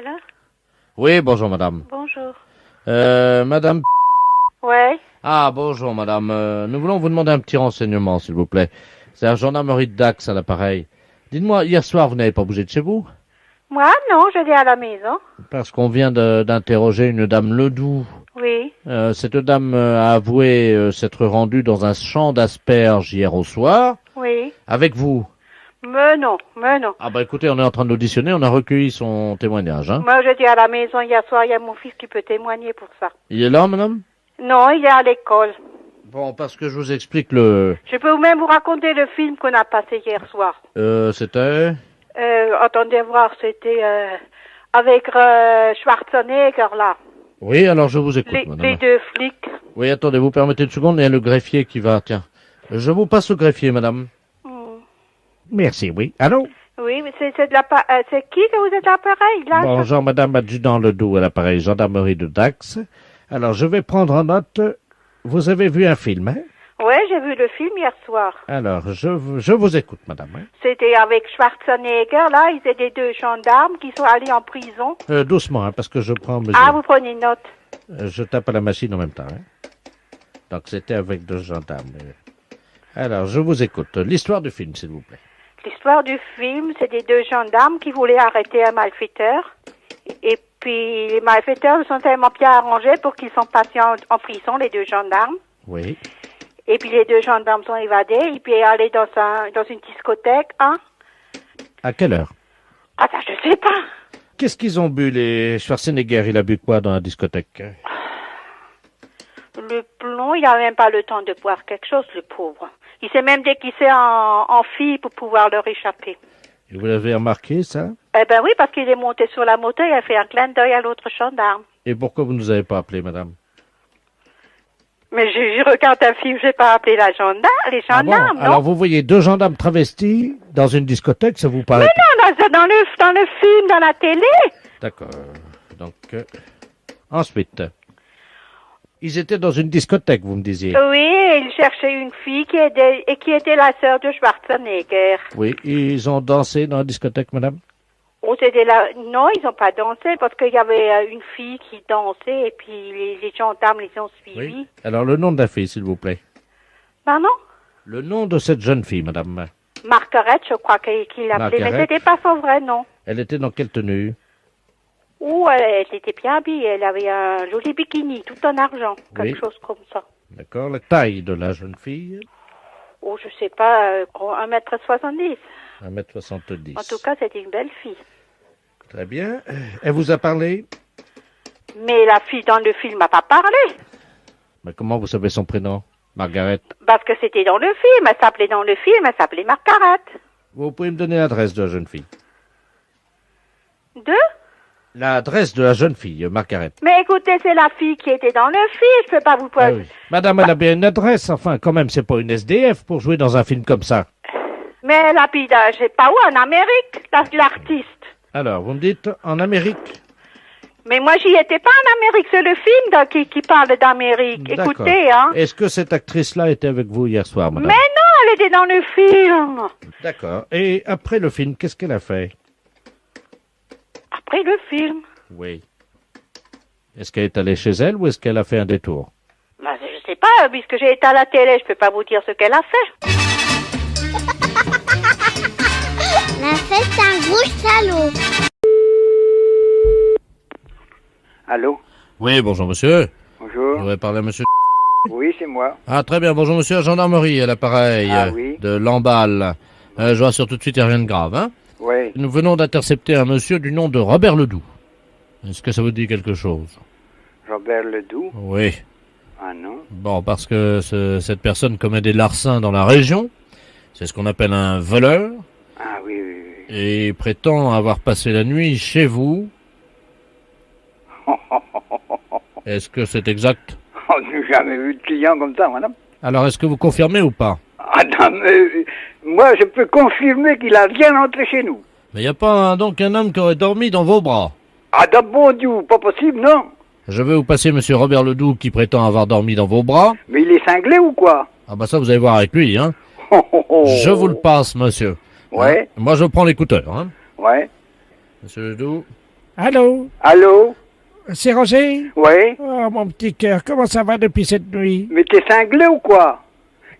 Alors? Oui, bonjour madame. Bonjour. Madame... Ouais. Ah, bonjour madame. Nous voulons vous demander un petit renseignement, s'il vous plaît. C'est la gendarmerie de Dax à l'appareil. Dites-moi, hier soir, vous n'avez pas bougé de chez vous? Moi, non, je vais à la maison. Parce qu'on vient d'interroger une dame Ledoux. Oui. Cette dame a avoué s'être rendue dans un champ d'asperges hier au soir. Oui. Avec vous. Mais non, mais non. Ah bah écoutez, on est en train de l'auditionner, on a recueilli son témoignage. Hein. Moi, je dis à la maison hier soir, il y a mon fils qui peut témoigner pour ça. Il est là, madame? Non, il est à l'école. Bon, parce que je vous explique le... Je peux même vous raconter le film qu'on a passé hier soir. C'était... Attendez voir, c'était avec Schwarzenegger, là. Oui, alors je vous écoute, madame. Les deux flics. Oui, attendez, vous permettez une seconde, il y a le greffier qui va... Tiens, je vous passe au greffier, madame. Merci, oui. Allô? Oui, mais c'est qui que vous êtes à l'appareil, là? Bonjour, madame adjudant Ledoux à l'appareil gendarmerie de Dax. Alors, je vais prendre en note... Vous avez vu un film, hein? Ouais, j'ai vu le film hier soir. Alors, je vous écoute, madame. Hein? C'était avec Schwarzenegger, là, ils étaient deux gendarmes qui sont allés en prison. Doucement, hein, parce que je prends mesure. Ah, vous prenez une note. Je tape à la machine en même temps. Hein? Donc, c'était avec deux gendarmes. Alors, je vous écoute. L'histoire du film, s'il vous plaît. L'histoire du film, c'est des deux gendarmes qui voulaient arrêter un malfaiteur. Et puis, les malfaiteurs sont tellement bien arrangés pour qu'ils sont passés en prison, les deux gendarmes. Oui. Et puis, les deux gendarmes sont évadés et puis allés dans une discothèque, hein. À quelle heure? Ah, ça, je sais pas. Qu'est-ce qu'ils ont bu, les Schwarzenegger? Il a bu quoi dans la discothèque? Le plomb, il a même pas le temps de boire quelque chose, le pauvre. Il s'est même déguisé en fille pour pouvoir leur échapper. Et vous l'avez remarqué, ça? Eh ben oui, parce qu'il est monté sur la moto et il a fait un clin d'œil à l'autre gendarme. Et pourquoi vous ne nous avez pas appelé, madame? Mais je regarde un film, je n'ai pas appelé les gendarmes, non? Alors vous voyez deux gendarmes travestis dans une discothèque, ça vous paraît... Mais non, dans le film, dans la télé. D'accord. Donc, ensuite, ils étaient dans une discothèque, vous me disiez? Oui, ils cherchaient une fille qui était la sœur de Schwarzenegger. Oui, ils ont dansé dans la discothèque, madame? Oh, c'était là. Non, ils n'ont pas dansé parce qu'il y avait une fille qui dansait et puis les gendarmes les ont suivis. Oui. Alors, le nom de la fille, s'il vous plaît. Pardon? Le nom de cette jeune fille, madame. Margaret, je crois qu'il l'appelait, mais c'était pas son vrai nom. Elle était dans quelle tenue? Oh, elle était bien habillée. Elle avait un joli bikini, tout en argent, quelque chose comme ça. D'accord. La taille de la jeune fille? Oh, je sais pas, 1m70. 1m70. En tout cas, c'était une belle fille. Très bien. Elle vous a parlé? Mais la fille dans le film n'a pas parlé. Mais comment vous savez son prénom? Margaret? Parce que c'était dans le film. Elle s'appelait dans le film, elle s'appelait Margaret. Vous pouvez me donner l'adresse de la jeune fille? De? L'adresse de la jeune fille, Margaret. Mais écoutez, c'est la fille qui était dans le film. Je peux pas vous poser. Ah oui. Madame, elle a bien une adresse. Enfin, quand même, c'est pas une SDF pour jouer dans un film comme ça. Mais elle habite, je sais pas où, en Amérique, l'artiste. Alors, vous me dites en Amérique? Mais moi, j'y étais pas en Amérique. C'est le film qui parle d'Amérique. Écoutez, hein. Est-ce que cette actrice-là était avec vous hier soir, madame? Mais non, elle était dans le film. D'accord. Et après le film, qu'est-ce qu'elle a fait? Après le film? Oui. Est-ce qu'elle est allée chez elle ou est-ce qu'elle a fait un détour? Bah, je sais pas, puisque j'ai été à la télé, je peux pas vous dire ce qu'elle a fait. La fête, c'est un gros salaud. Allô? Oui, bonjour monsieur. Bonjour. Je voudrais parler à monsieur. Oui, c'est moi. Ah, très bien. Bonjour monsieur, gendarmerie à l'appareil Oui. de Lamballe. Je vous rassure tout de suite, il n'y a rien de grave, hein? Oui. Nous venons d'intercepter un monsieur du nom de Robert Ledoux. Est-ce que ça vous dit quelque chose? Robert Ledoux? Oui. Ah non. Bon, parce que cette personne commet des larcins dans la région. C'est ce qu'on appelle un voleur. Ah oui, oui, oui. Et prétend avoir passé la nuit chez vous. Est-ce que c'est exact? On n'a jamais vu de client comme ça, madame. Alors, est-ce que vous confirmez ou pas? Ah non, mais moi, je peux confirmer qu'il a rien entré chez nous. Mais il n'y a pas donc un homme qui aurait dormi dans vos bras? Ah, de bon Dieu, pas possible, non. Je vais vous passer monsieur Robert Ledoux qui prétend avoir dormi dans vos bras. Mais il est cinglé ou quoi? Ah bah ça, vous allez voir avec lui, hein. Je vous le passe, monsieur. Ouais. Hein? Moi, je prends l'écouteur, hein. Ouais. Monsieur Ledoux. Allô? Allô? C'est Roger? Oui? Oh, mon petit cœur, comment ça va depuis cette nuit? Mais t'es cinglé ou quoi?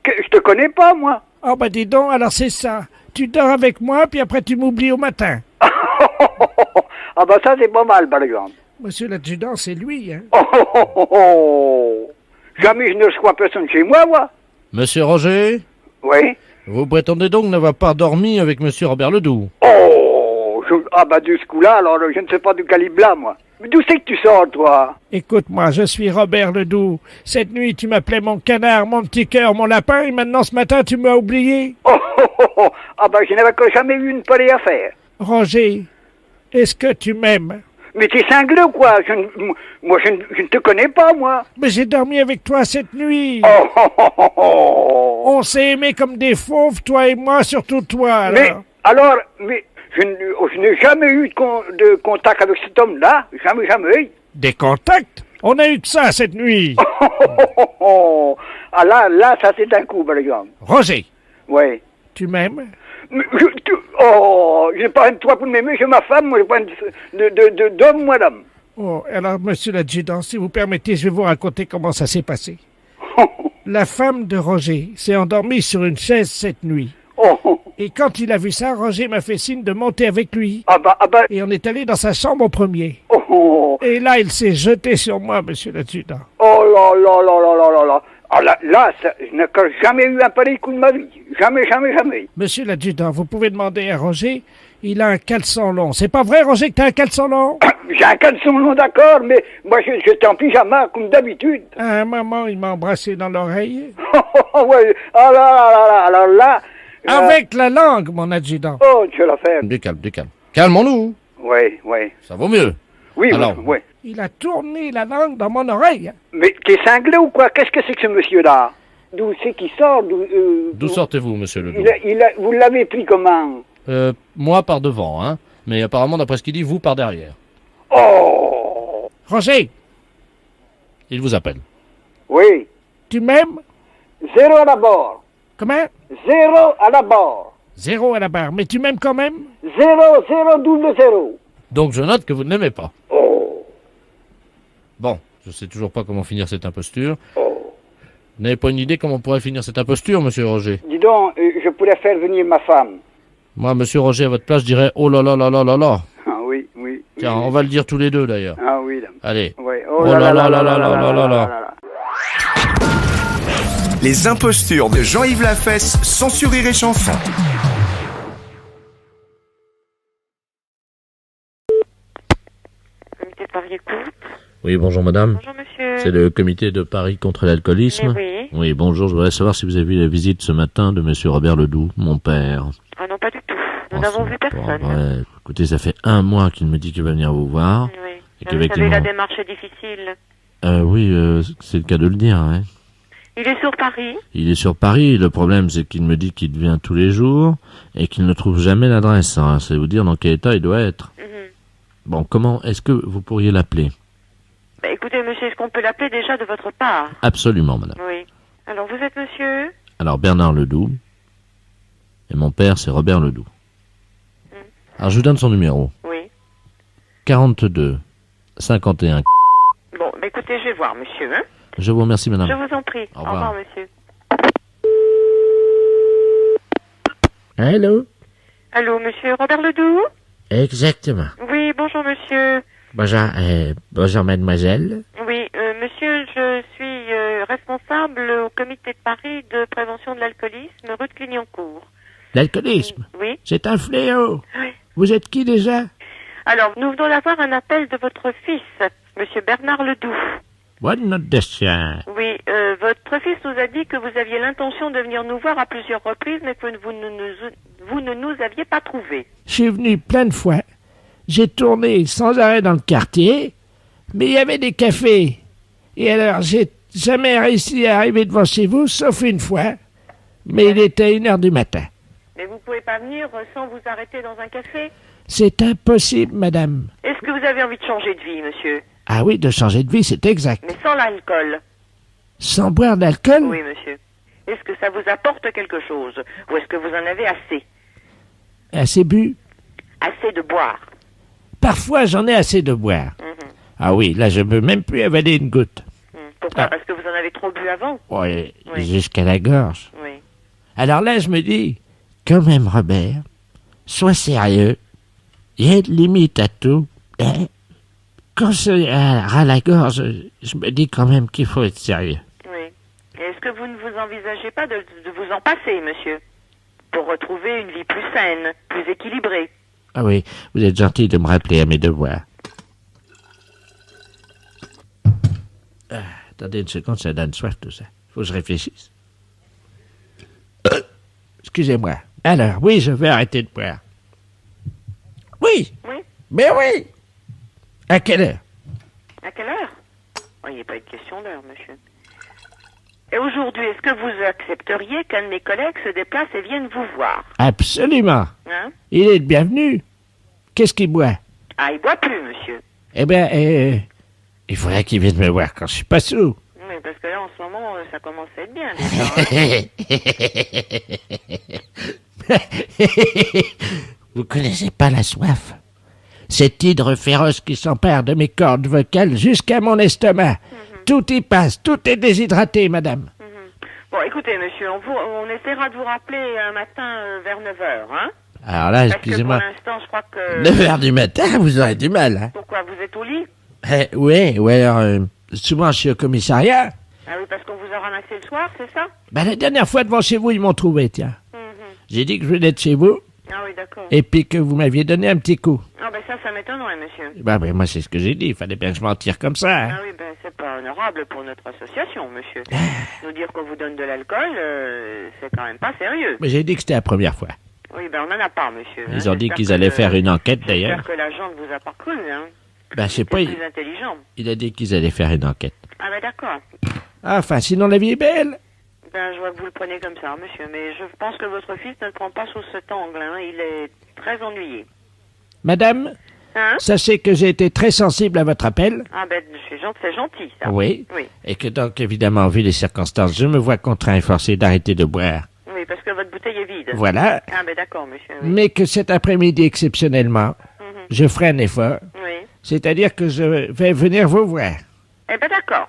Je te connais pas, moi. Oh, bah dis donc, alors c'est ça. Tu dors avec moi, puis après tu m'oublies au matin. Ah bah ça, c'est pas mal, par exemple. Monsieur l'adjudant, c'est lui, hein? Jamais je ne reçois personne chez moi, moi. Monsieur Roger, Oui? vous prétendez donc n'avoir pas dormi avec monsieur Robert Ledoux? Ah bah de ce coup-là, alors je ne sais pas du calibre là, moi. Mais d'où c'est que tu sors, toi? Écoute-moi, je suis Robert Ledoux. Cette nuit, tu m'appelais mon canard, mon petit cœur, mon lapin, et maintenant ce matin, tu m'as oublié. Ah bah je n'avais encore jamais eu une pareille affaire. Roger, est-ce que tu m'aimes? Mais t'es cinglé ou quoi? Moi, je ne te connais pas, moi. Mais j'ai dormi avec toi cette nuit. On s'est aimés comme des fauves, toi et moi, surtout toi. Mais je n'ai jamais eu de contact avec cet homme-là. Jamais. Des contacts? On a eu que ça cette nuit. Ah là, ça c'est un coup, par exemple. Roger, Oui. tu m'aimes? Mais je n'ai pas un de toi pour m'aimer, j'ai ma femme, moi, j'ai pas d'homme, moi, d'homme. Oh, alors, monsieur l'adjudant, si vous permettez, je vais vous raconter comment ça s'est passé. La femme de Roger s'est endormie sur une chaise cette nuit. Et quand il a vu ça, Roger m'a fait signe de monter avec lui. Ah bah. Et on est allé dans sa chambre au premier. Et là, il s'est jeté sur moi, monsieur l'adjudant. Oh là. Ah là, je n'ai encore jamais eu un pareil coup de ma vie. Jamais. Monsieur l'adjudant, vous pouvez demander à Roger, il a un caleçon long. C'est pas vrai, Roger, que t'as un caleçon long? J'ai un caleçon long, d'accord, mais moi, j'étais en pyjama, comme d'habitude. À un moment, il m'a embrassé dans l'oreille. Ouais. Ah là, alors là... Avec la langue, mon adjudant. Oh, tu l'as fait. Du calme. Calmons-nous. Oui. Ça vaut mieux. Oui, Alors, oui. Il a tourné la langue dans mon oreille. Mais t'es cinglé ou quoi? Qu'est-ce que c'est que ce monsieur-là? D'où c'est qu'il sort? D'où sortez-vous, monsieur Ledoux? Vous l'avez pris comment? Moi par devant, hein. Mais apparemment, d'après ce qu'il dit, vous par derrière. Oh! Roger, Il vous appelle. Oui. tu m'aimes? 0 à la barre. Comment? 0 à la barre. 0 à la barre. Mais tu m'aimes quand même? 0. Donc je note que vous ne l'aimez pas. Oh! Bon, je sais toujours pas comment finir cette imposture. Vous n'avez pas une idée comment on pourrait finir cette imposture, monsieur Roger? Dis donc, je pourrais faire venir ma femme. Moi, monsieur Roger, à votre place, je dirais oh là là là là là là. Ah oui. Tiens, on va le dire tous les deux d'ailleurs. Ah oui. Là. Allez. Oui. Oh là là là là là là là. Les impostures de Jean-Yves Lafesse, sans sourire et chanson. Comité de Paris écoute. Oui, bonjour madame. Bonjour monsieur. C'est le comité de Paris contre l'alcoolisme. Oui. Oui, bonjour, je voudrais savoir si vous avez vu la visite ce matin de monsieur Robert Ledoux, mon père. Ah non, pas du tout. Nous Oh, n'avons c'est vu pas personne. vrai. Écoutez, ça fait 1 mois qu'il me dit qu'il va venir vous voir. Oui. Et Vous qu'effectivement... savez, la démarche est difficile. Oui, c'est le cas de le dire, hein. Il est sur Paris. Il est sur Paris, le problème c'est qu'il me dit qu'il vient tous les jours et qu'il ne trouve jamais l'adresse. Hein. C'est vous dire dans quel état il doit être. Mhm. Bon, comment est-ce que vous pourriez l'appeler? Bah, écoutez, monsieur, est-ce qu'on peut l'appeler déjà de votre part? Absolument, madame. Oui. Alors, vous êtes monsieur? Alors, Bernard Ledoux, et mon père c'est Robert Ledoux. Alors, je vous donne son numéro. Oui. 42 51. Bon, bah, écoutez, je vais voir, monsieur. Hein. Je vous remercie, madame. Je vous en prie. Au revoir. monsieur. Allô? Allô, monsieur Robert Ledoux? Exactement. Oui, bonjour, monsieur. Bonjour, mademoiselle. Oui, monsieur, je suis responsable au comité de Paris de prévention de l'alcoolisme, rue de Clignancourt. L'alcoolisme, Oui. c'est un fléau. Oui. Vous êtes qui déjà? Alors, nous venons d'avoir un appel de votre fils, monsieur Bernard Ledoux. Bonne note de chien. Oui, votre fils nous a dit que vous aviez l'intention de venir nous voir à plusieurs reprises, mais que vous ne nous aviez pas trouvé. Je suis venu plein de fois. J'ai tourné sans arrêt dans le quartier, mais il y avait des cafés. Et alors, j'ai jamais réussi à arriver devant chez vous, sauf une fois. Mais il était 1h du matin. Mais vous pouvez pas venir sans vous arrêter dans un café? C'est impossible, madame. Est-ce que vous avez envie de changer de vie, monsieur? Ah oui, de changer de vie, c'est exact. Mais sans l'alcool? Sans boire d'alcool? Oui, monsieur. Est-ce que ça vous apporte quelque chose? Ou est-ce que vous en avez assez? Assez bu? Assez de boire? Parfois, j'en ai assez de boire. Ah oui, là, je peux même plus avaler une goutte. Pourquoi? Ah. Parce que vous en avez trop bu avant? Ouais, Oui. jusqu'à la gorge. Oui. Alors là, je me dis, quand même, Robert, sois sérieux. Il y a une limite à tout. Hein? Quand c'est à la gorge, je me dis quand même qu'il faut être sérieux. Oui. Et est-ce que vous ne vous envisagez pas de vous en passer, monsieur? Pour retrouver une vie plus saine, plus équilibrée. Ah oui, vous êtes gentil de me rappeler à mes devoirs. Attendez une seconde, ça donne soif tout ça. Faut que je réfléchisse. Excusez-moi. Alors, oui, je vais arrêter de boire. Oui, Oui. mais oui. À quelle heure? À quelle heure? Oh, il n'est pas une question d'heure, monsieur. Et aujourd'hui, est-ce que vous accepteriez qu'un de mes collègues se déplace et vienne vous voir? Absolument. Hein? Il est le bienvenu. Qu'est-ce qu'il boit? Ah, il boit plus, monsieur. Eh bien, il faudrait qu'il vienne me voir quand je suis pas sous. Oui, parce que là, en ce moment, ça commence à être bien, déjà. Vous connaissez pas la soif? Cette hydre féroce qui s'empare de mes cordes vocales jusqu'à mon estomac. Tout y passe, tout est déshydraté, madame. Bon, écoutez, monsieur, on essaiera de vous rappeler un matin vers 9h, hein? Alors là, Parce excusez-moi, que pour l'instant, je crois que... 9h du matin, vous aurez du mal, hein? Pourquoi, vous êtes au lit? Oui, alors, souvent je suis au commissariat. Ah oui, parce qu'on vous a ramassé le soir, c'est ça? La dernière fois devant chez vous, ils m'ont trouvé, tiens. Mhm. J'ai dit que je venais de chez vous, Ah oui, d'accord. et puis que vous m'aviez donné un petit coup. Ah ben ça m'étonnerait, monsieur. Ben, moi, c'est ce que j'ai dit, il fallait bien que je m'en tire comme ça, hein? Ah oui, ben c'est pas honorable pour notre association, monsieur. Nous dire qu'on vous donne de l'alcool, c'est quand même pas sérieux. Mais j'ai dit que c'était la première fois. Oui, ben on n'en a pas, monsieur. Ils ont dit qu'ils allaient faire une enquête, d'ailleurs. J'espère que l'agent ne vous a pas cru, hein. Ben, je sais pas, C'est plus intelligent. il a dit qu'ils allaient faire une enquête. Ah ben d'accord. Enfin, sinon la vie est belle. Ben je vois que vous le prenez comme ça, monsieur. Mais je pense que votre fils ne le prend pas sous cet angle, hein. Il est très ennuyé. Madame, Hein? sachez que j'ai été très sensible à votre appel. Ah ben c'est gentil, ça. Oui. Oui. Et que donc, évidemment, vu les circonstances, je me vois contraint et forcé d'arrêter de boire. Oui, parce que votre bouteille est vide. Voilà. Ah ben d'accord, monsieur. Oui. Mais que cet après-midi, exceptionnellement, je ferai un effort. Oui. C'est-à-dire que je vais venir vous voir. Eh ben d'accord.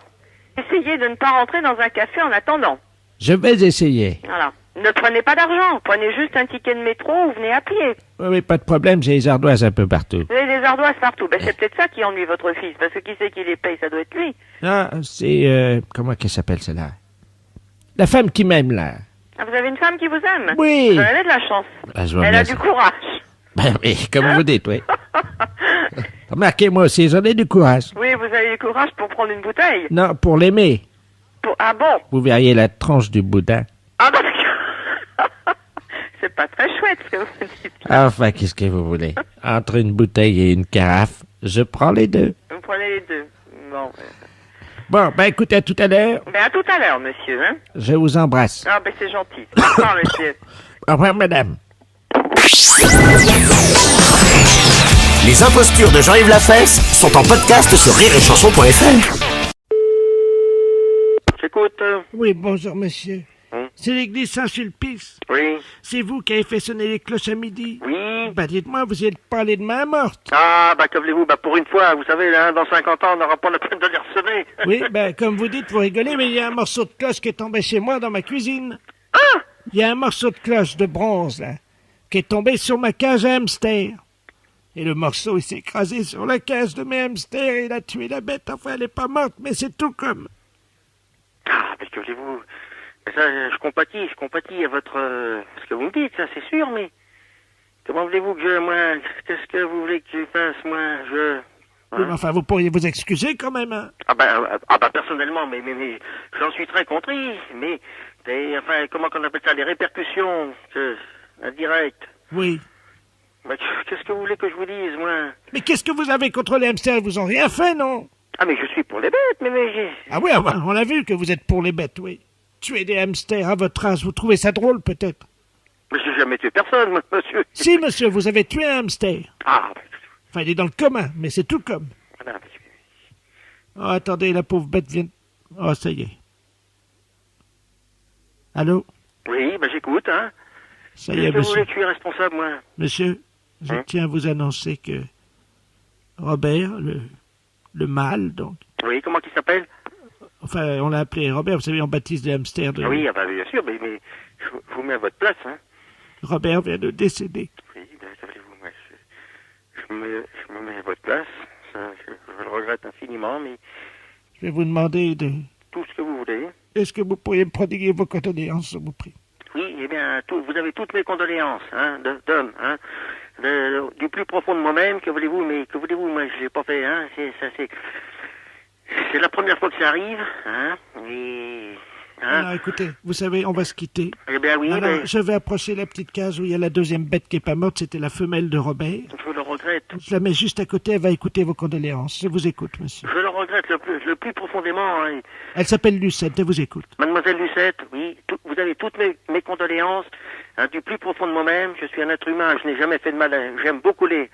Essayez de ne pas rentrer dans un café en attendant. Je vais essayer. Voilà. Ne prenez pas d'argent. Prenez juste un ticket de métro ou venez à pied. Oui, mais pas de problème, j'ai les ardoises un peu partout. Vous avez des ardoises partout. Ben c'est peut-être ça qui ennuie votre fils. Parce que qui c'est qui les paye? Ça doit être lui. Ah, c'est... comment qu'elle s'appelle, celle-là? La femme qui m'aime, là. Ah, vous avez une femme qui vous aime? Oui. Vous avez de la chance. Ah, je vous Elle a remercie. du courage. Ben oui, comme vous dites, oui. Remarquez, moi aussi, j'en ai du courage. Oui, vous avez du courage pour prendre une bouteille. Non, pour l'aimer. Ah bon? Vous verriez la tranche du boudin. Ah parce que... c'est pas très chouette ce que vous dites. Enfin, qu'est-ce que vous voulez? Entre une bouteille et une carafe, je prends les deux. Vous prenez les deux. Bon. Bon, ben écoutez, à tout à l'heure. Ben à tout à l'heure, monsieur. Hein? Je vous embrasse. Ah ben c'est gentil. Au revoir, monsieur. Au revoir, madame. Les impostures de Jean-Yves Lafesse sont en podcast sur rireetchanson.fr. J'écoute. Oui, bonjour, monsieur. Hein? C'est l'église Saint-Sulpice. Oui. C'est vous qui avez fait sonner les cloches à midi. Oui. Bah, dites-moi, vous êtes parlé de main morte. Ah, bah, que voulez-vous? Bah, pour une fois, vous savez, là, dans 50 ans, on n'aura pas la peine de les ressonner. Oui, ben, comme vous dites, vous rigolez, mais il y a un morceau de cloche qui est tombé chez moi dans ma cuisine. Ah! Il y a un morceau de cloche de bronze, là, qui est tombé sur ma cage à hamster. Et le morceau, il s'est écrasé sur la cage de mes hamsters et il a tué la bête. Enfin, elle n'est pas morte, mais c'est tout comme. Ah, mais que voulez-vous? Mais ça, je compatis à votre... ce que vous me dites, ça, c'est sûr, mais... Comment voulez-vous que moi... Qu'est-ce que vous voulez que je fasse, moi? Oui, mais enfin, vous pourriez vous excuser quand même, hein. Ah bah personnellement, mais j'en suis très contrit, mais... enfin, comment qu'on appelle ça? Les répercussions, indirectes. Oui. Bah, qu'est-ce que vous voulez que je vous dise, moi? Mais qu'est-ce que vous avez contre les hamsters? Ils vous ont rien fait, non? Ah, mais je suis pour les bêtes, mais j'ai... Ah oui, on a vu que vous êtes pour les bêtes, oui. Tuer des hamsters à votre âge, vous trouvez ça drôle, peut-être? Mais j'ai jamais tué personne, moi, monsieur. Si, monsieur, vous avez tué un hamster. Ah, Enfin, il est dans le commun, mais c'est tout comme. voilà. Oh, attendez, la pauvre bête vient... Oh, ça y est. Allô? Oui, bah j'écoute, hein. Ça y est, Qu'est-ce que vous monsieur. voulez que je suis responsable, moi? Monsieur, je Hein? tiens à vous annoncer que Robert, le mâle, donc. Oui, comment il s'appelle? Enfin, on l'a appelé Robert, vous savez, on baptise des hamsters de... Ah oui, ah bah, bien sûr, mais je vous mets à votre place, hein. Robert vient de décéder. Oui, ben, savez-vous, moi, je me mets à votre place. Ça, je le regrette infiniment, mais Je vais vous demander de... tout ce que vous voulez. Est-ce que vous pourriez me prodiguer vos condoléances, je vous prie? Oui, eh bien, vous avez toutes mes condoléances, hein, d'homme, hein. Du plus profond de moi-même, que voulez-vous, moi, je l'ai pas fait, hein. C'est la première fois que ça arrive, hein, et... Hein? Alors, écoutez, vous savez, on va se quitter. Eh bien, oui, Alors, mais je vais approcher la petite case où il y a la deuxième bête qui est pas morte, c'était la femelle de Robert. je le regrette. Je la mets juste à côté, elle va écouter vos condoléances. Je vous écoute, monsieur. Je le regrette le plus profondément, hein. Elle s'appelle Lucette, elle vous écoute. Mademoiselle Lucette, oui, vous avez toutes mes condoléances, hein, du plus profond de moi-même. Je suis un être humain, je n'ai jamais fait de mal. J'aime beaucoup les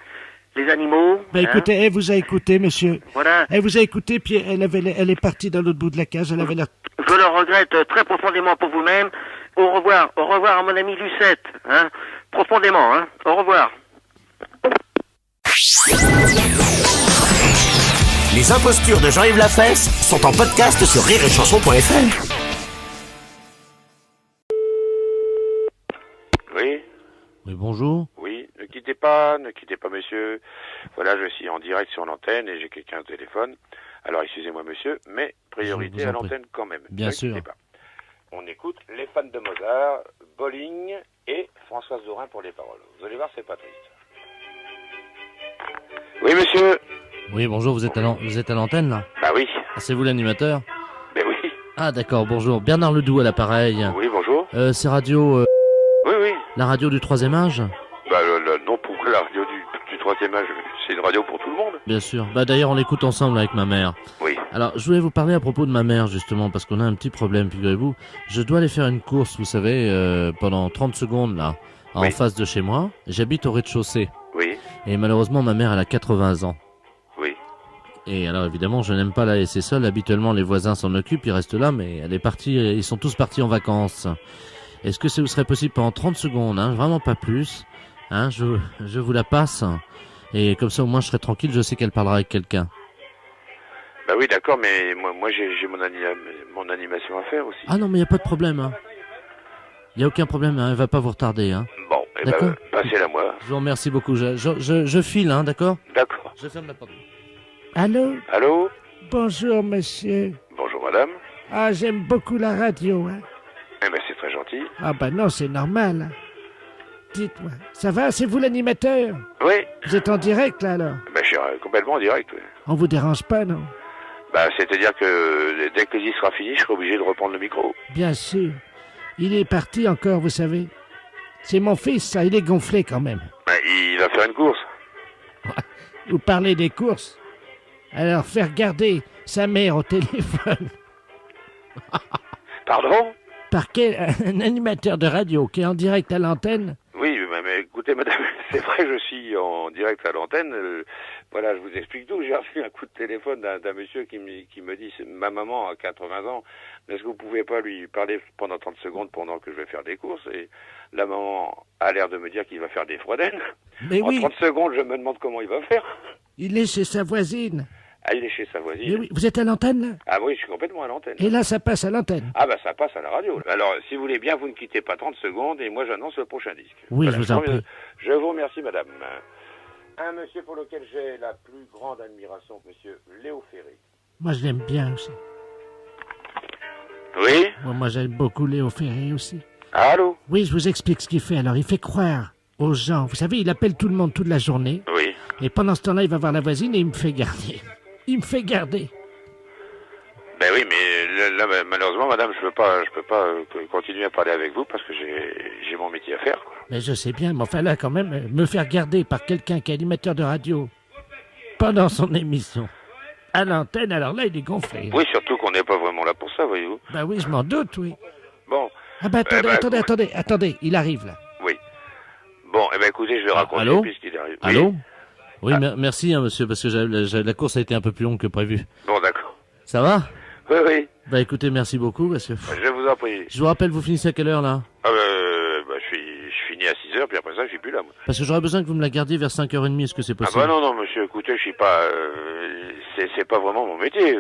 animaux. Ben écoutez, elle vous a écouté, monsieur. Voilà. Elle vous a écouté, puis elle est partie dans l'autre bout de la case, elle avait l'air... Je le regrette très profondément pour vous-même. Au revoir à mon amie Lucette, hein, profondément, hein. Au revoir. Les impostures de Jean-Yves Lafesse sont en podcast sur rireetchanson.fr. Oui, Oui, bonjour. oui, ne quittez pas, monsieur. Voilà, je suis en direct sur l'antenne et j'ai quelqu'un au téléphone. Alors, excusez-moi, monsieur, mais priorité Je vous à en prie. l'antenne quand même. Bien Ne sûr. quittez pas. On écoute les fans de Mozart, Bolling et Françoise Dorin pour les paroles. Vous allez voir, c'est pas triste. Oui, monsieur. Oui, bonjour, vous êtes à l'antenne, là? Bah oui, Ah, c'est vous l'animateur? ben oui. Ah, d'accord, bonjour. Bernard Ledoux à l'appareil. Oui, bonjour. C'est radio... Oui, oui. la radio du 3e âge? Bah non, pourquoi la radio du 3e âge? C'est une radio pour tout le monde. Bien sûr. Bah d'ailleurs, on l'écoute ensemble avec ma mère. Oui. Alors, je voulais vous parler à propos de ma mère, justement, parce qu'on a un petit problème, figurez-vous. Je dois aller faire une course, vous savez, pendant 30 secondes, là, en Oui. face de chez moi. J'habite au rez-de-chaussée. Oui, Et malheureusement, ma mère, elle a 80 ans. oui. Et alors, évidemment, je n'aime pas la laisser seule. Habituellement, les voisins s'en occupent, ils restent là, mais elle est partie, ils sont tous partis en vacances. Est-ce que ce serait possible pendant 30 secondes, hein, vraiment pas plus, hein, je vous la passe. Et comme ça, au moins, je serai tranquille, je sais qu'elle parlera avec quelqu'un. Bah oui, d'accord, mais moi j'ai mon animation à faire aussi. Ah non, mais il n'y a pas de problème, hein. Il n'y a aucun problème, hein, elle va pas vous retarder, hein. Bon, eh D'accord. ben, passez-la moi. Je vous remercie beaucoup, je file, hein, d'accord? D'accord. Je ferme la porte. Allô? Allô? Bonjour, monsieur. Bonjour, madame. Ah, j'aime beaucoup la radio, hein. Eh ben, c'est très gentil. Ah ben non, c'est normal. Dites-moi, ça va, c'est vous l'animateur? Oui, Vous êtes en direct, là, alors? ben, je suis complètement en direct, oui. On vous dérange pas, non? Bah, c'est-à-dire que dès que l'y sera fini, je serai obligé de reprendre le micro. Bien sûr. Il est parti encore, vous savez. C'est mon fils, ça, il est gonflé quand même. Bah, il va faire une course. Vous parlez des courses. Alors, faire garder sa mère au téléphone Pardon? par un animateur de radio qui est en direct à l'antenne. Oui, mais écoutez, madame, c'est vrai, je suis en direct à l'antenne. Voilà, je vous explique tout. J'ai reçu un coup de téléphone d'un monsieur qui me dit, ma maman a 80 ans, est-ce que vous pouvez pas lui parler pendant 30 secondes pendant que je vais faire des courses? Et la maman a l'air de me dire qu'il va faire des froidaines. Mais En oui, 30 secondes, je me demande comment il va faire. il est chez sa voisine. Ah, il est chez sa voisine. Mais oui, vous êtes à l'antenne, là? Ah oui, je suis complètement à l'antenne. Et là, ça passe à l'antenne. Ah bah ça passe à la radio. Alors, si vous voulez bien, vous ne quittez pas 30 secondes et moi j'annonce le prochain disque. Oui, je vous en prie. Je vous remercie, madame. Un monsieur pour lequel j'ai la plus grande admiration, monsieur Léo Ferré. Moi, je l'aime bien aussi. Oui? Moi, j'aime beaucoup Léo Ferré aussi. Allô? Oui, je vous explique ce qu'il fait. Alors, il fait croire aux gens. Vous savez, il appelle tout le monde toute la journée. Oui. Et pendant ce temps-là, il va voir la voisine et il me fait garder. Il me fait garder. Ben oui, mais là, malheureusement, madame, je peux pas continuer à parler avec vous parce que j'ai mon métier à faire, quoi. Mais je sais bien, mais enfin là, quand même, me faire garder par quelqu'un qui est animateur de radio pendant son émission à l'antenne, alors là, il est gonflé. Oui, surtout qu'on n'est pas vraiment là pour ça, voyez-vous. Bah oui, je m'en doute, oui. Bon. Ah bah attendez, Eh ben, attendez, il arrive là. Oui. Bon, eh ben écoutez, je vais raconter allô? puisqu'il arrive. Oui. Allô? Oui, merci, hein, monsieur, parce que la course a été un peu plus longue que prévu. Bon, d'accord. Ça va? Oui, oui. Bah écoutez, merci beaucoup, parce que... Je vous en prie. Je vous rappelle, vous finissez à quelle heure, là? Ah je je finis à 6h, puis après ça, je suis plus là, moi. Parce que j'aurais besoin que vous me la gardiez vers 5h30, est-ce que c'est Ah possible? bah non, monsieur, écoutez, je suis pas... c'est pas vraiment mon métier.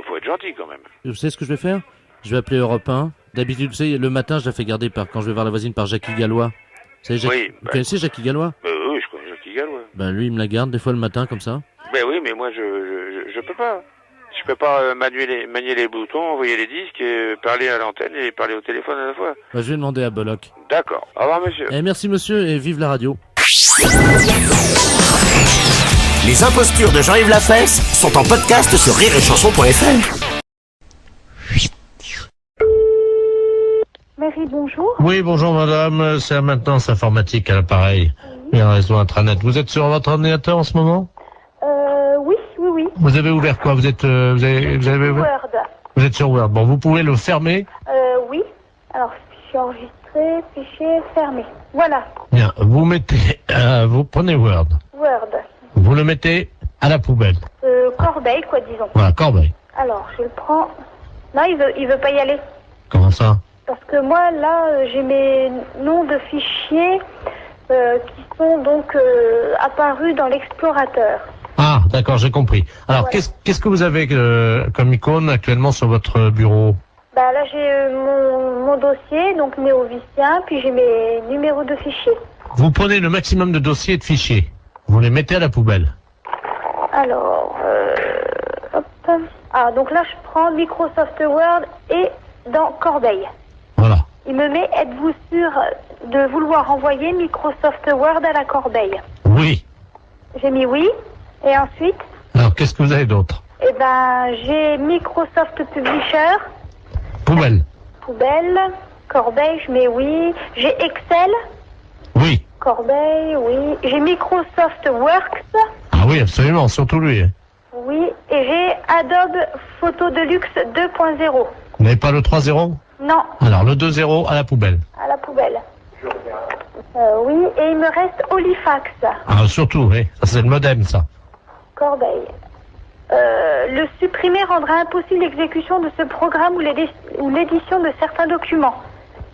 Faut être gentil, quand même. Vous savez ce que je vais faire? Je vais appeler Europe 1. D'habitude, vous savez, le matin, je la fais garder quand je vais voir la voisine par Jackie Gallois. Vous savez, Oui, vous connaissez Jackie Gallois? Oui, je connais Jackie Gallois. Ben lui, il me la garde des fois le matin, comme ça. Ben oui, mais moi, je peux pas. Je peux pas manier les boutons, envoyer les disques, et parler à l'antenne et parler au téléphone à la fois. Ben, je vais demander à Bollock. D'accord. Au revoir, monsieur. Eh, merci, monsieur, et vive la radio. Les impostures de Jean-Yves Lafesse sont en podcast sur rireetchanson.fr. Mairie, bonjour. Oui, bonjour madame, c'est la maintenance informatique à l'appareil et un réseau intranet. Vous êtes sur votre ordinateur en ce moment? Oui. Vous avez ouvert quoi? Vous avez ouvert? Word. Vous êtes sur Word. Bon, vous pouvez le fermer. Oui. Alors, fichier enregistré, fichier fermé. Voilà. Bien, vous mettez, vous prenez Word. Word. Vous le mettez à la poubelle. Corbeille, quoi, disons. Voilà, corbeille. Alors, je le prends. Non, il veut pas y aller. Comment ça? Parce que moi, là, j'ai mes noms de fichiers qui sont donc apparus dans l'explorateur. Ah, d'accord, j'ai compris. Alors, Voilà. qu'est-ce que vous avez comme icône actuellement sur votre bureau? Bah là, j'ai mon dossier, donc néovicien, puis j'ai mes numéros de fichiers. Vous prenez le maximum de dossiers et de fichiers. Vous les mettez à la poubelle. Alors, hop. Ah, donc là, je prends Microsoft Word et dans Corbeille. Voilà. Il me met, êtes-vous sûr de vouloir envoyer Microsoft Word à la corbeille? Oui. J'ai mis oui. Et ensuite, Alors, qu'est-ce que vous avez d'autre? eh ben, j'ai Microsoft Publisher, Poubelle. poubelle, corbeille, je mets oui. J'ai Excel, Oui. corbeille, oui. J'ai Microsoft Works, Ah oui, absolument, surtout lui. Hein. oui. Et j'ai Adobe Photo Deluxe 2.0. Vous n'avez pas le 3.0? Non, Alors, le 2.0 à la poubelle. à la poubelle. Oui, et il me reste Olifax, Ah, surtout, oui. Ça, c'est le modem, ça. corbeille. Le supprimer rendra impossible l'exécution de ce programme ou l'édition de certains documents.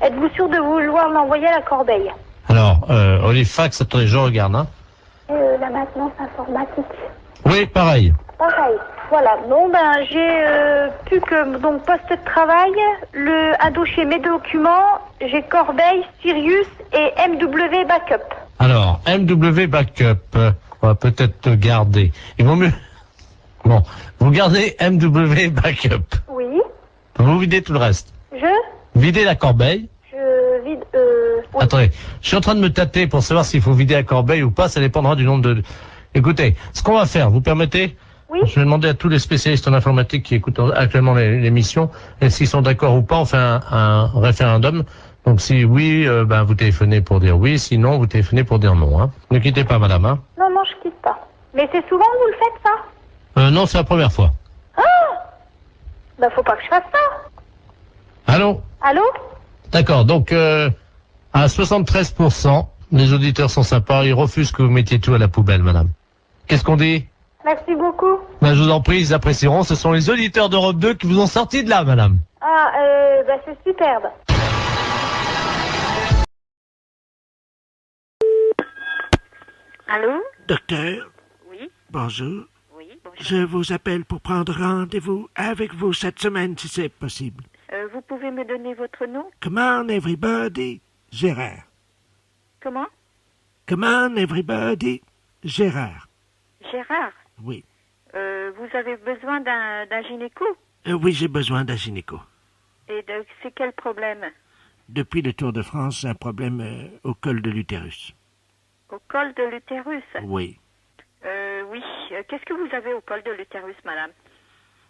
Êtes-vous sûr de vouloir l'envoyer à la corbeille? Alors, Olifax, attendez, je regarde, hein. La maintenance informatique. Oui, pareil. Pareil. Voilà. Bon, ben, j'ai plus que donc poste de travail, un dossier mes documents, j'ai Corbeille, Sirius et MW Backup. Alors, MW Backup, on va peut-être garder. Il vaut mieux... Bon, vous gardez MW Backup. Oui. Vous videz tout le reste. Videz la corbeille. Je vide. Oui. Attendez, je suis en train de me tâter pour savoir s'il faut vider la corbeille ou pas, ça dépendra du nombre de... Écoutez, ce qu'on va faire, vous permettez? Oui. Je vais demander à tous les spécialistes en informatique qui écoutent actuellement l'émission, et s'ils sont d'accord ou pas, on fait un référendum. Donc si oui, ben vous téléphonez pour dire oui, sinon vous téléphonez pour dire non. Hein. Ne quittez pas, madame. Hein. Non, je quitte pas. Mais c'est souvent que vous le faites, ça? Non, c'est la première fois. Ben, faut pas que je fasse ça. Allô? Allô? D'accord, donc à 73%, les auditeurs sont sympas, ils refusent que vous mettiez tout à la poubelle, madame. Qu'est-ce qu'on dit? Merci beaucoup. Ben, je vous en prie, ils apprécieront. Ce sont les auditeurs d'Europe 2 qui vous ont sorti de là, madame. Ah, ben, c'est superbe. Allô? Docteur, Oui, bonjour. oui, bonjour. Je vous appelle pour prendre rendez-vous avec vous cette semaine, si c'est possible. Vous pouvez me donner votre nom? Come on, everybody, Gérard. Comment? Come on, everybody, Gérard. Gérard. Oui. Vous avez besoin d'un gynéco? Oui, j'ai besoin d'un gynéco. Et c'est quel problème? Depuis le Tour de France, un problème au col de l'utérus. Au col de l'utérus? Oui. Oui. Qu'est-ce que vous avez au col de l'utérus, madame?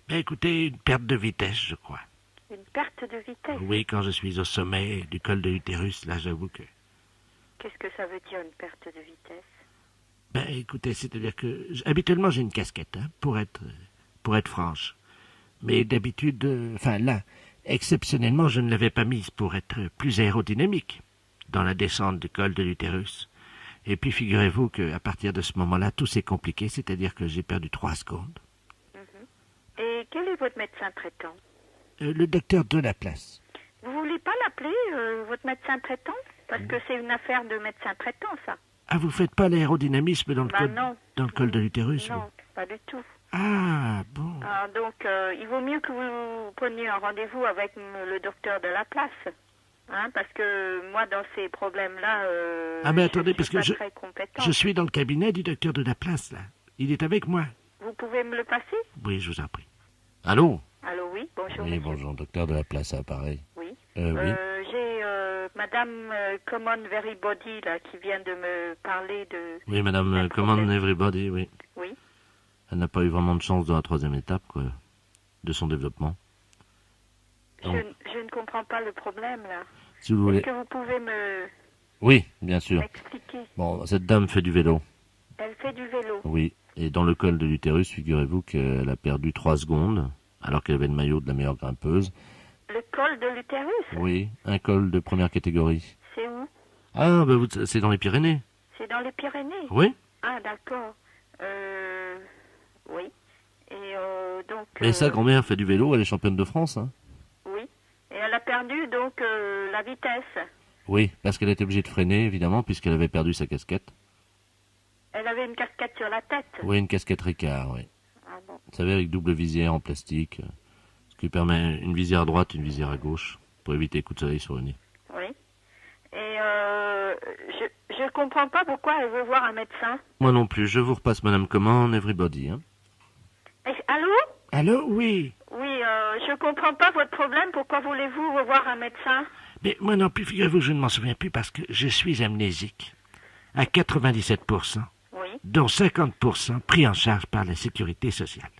Ben, écoutez, une perte de vitesse, je crois. Une perte de vitesse? Oui, quand je suis au sommet du col de l'utérus, là, j'avoue que... Qu'est-ce que ça veut dire, une perte de vitesse? Ben, écoutez, c'est-à-dire que... Habituellement, j'ai une casquette, hein, pour être franche. Mais d'habitude, enfin là, exceptionnellement, je ne l'avais pas mise pour être plus aérodynamique dans la descente du col de l'utérus. Et puis, figurez-vous qu'à partir de ce moment-là, tout s'est compliqué, c'est-à-dire que j'ai perdu 3 secondes. Et quel est votre médecin traitant? Le docteur de la place. Vous voulez pas l'appeler, votre médecin traitant? Parce que c'est une affaire de médecin traitant, ça. Ah, vous faites pas l'aérodynamisme dans non. Dans le col de l'utérus? Non, pas du tout. Ah, bon. Donc, il vaut mieux que vous preniez un rendez-vous avec le docteur de la place. Hein, parce que moi, dans ces problèmes-là, mais attendez, parce que suis pas très compétente. je suis dans le cabinet du docteur de la place, là. Il est avec moi. Vous pouvez me le passer? Oui, je vous en prie. Allô? Allô, oui, bonjour. Oui, monsieur. bonjour, docteur de la place, à Paris. Oui. Oui. J'ai Madame Common Verybody, là, qui vient de me parler de... Oui, madame, Common Everybody, oui. Oui. Elle n'a pas eu vraiment de chance dans la 3e étape, quoi, de son développement. Je ne comprends pas le problème, là. Si vous voulez... Est-ce que vous pouvez Oui, bien sûr. m'expliquer? Bon, cette dame fait du vélo. Elle fait du vélo. Oui, et dans le col de l'utérus, figurez-vous qu'elle a perdu 3 secondes, alors qu'elle avait le maillot de la meilleure grimpeuse. Le col de l'utérus? Oui, un col de première catégorie. C'est où? Ah, c'est dans les Pyrénées. C'est dans les Pyrénées? Oui. Ah, d'accord. Oui. Et donc... Mais sa grand-mère fait du vélo, elle est championne de France, hein. Oui. Et elle a perdu, donc, la vitesse. Oui, parce qu'elle était obligée de freiner, évidemment, puisqu'elle avait perdu sa casquette. Elle avait une casquette sur la tête? Oui, une casquette Ricard, oui. Ah bon. Vous savez, avec double visière en plastique, ce qui permet une visière à droite, une visière à gauche, pour éviter les coups de soleil sur le nez. Oui. Et je comprends pas pourquoi elle veut voir un médecin. Moi non plus, je vous repasse Madame Common Everybody, hein. Allô? Allô, oui. Oui, je comprends pas votre problème. Pourquoi voulez-vous revoir un médecin? Mais moi non plus, figurez-vous, je ne m'en souviens plus parce que je suis amnésique. À 97%. Oui. Dont 50% pris en charge par la sécurité sociale.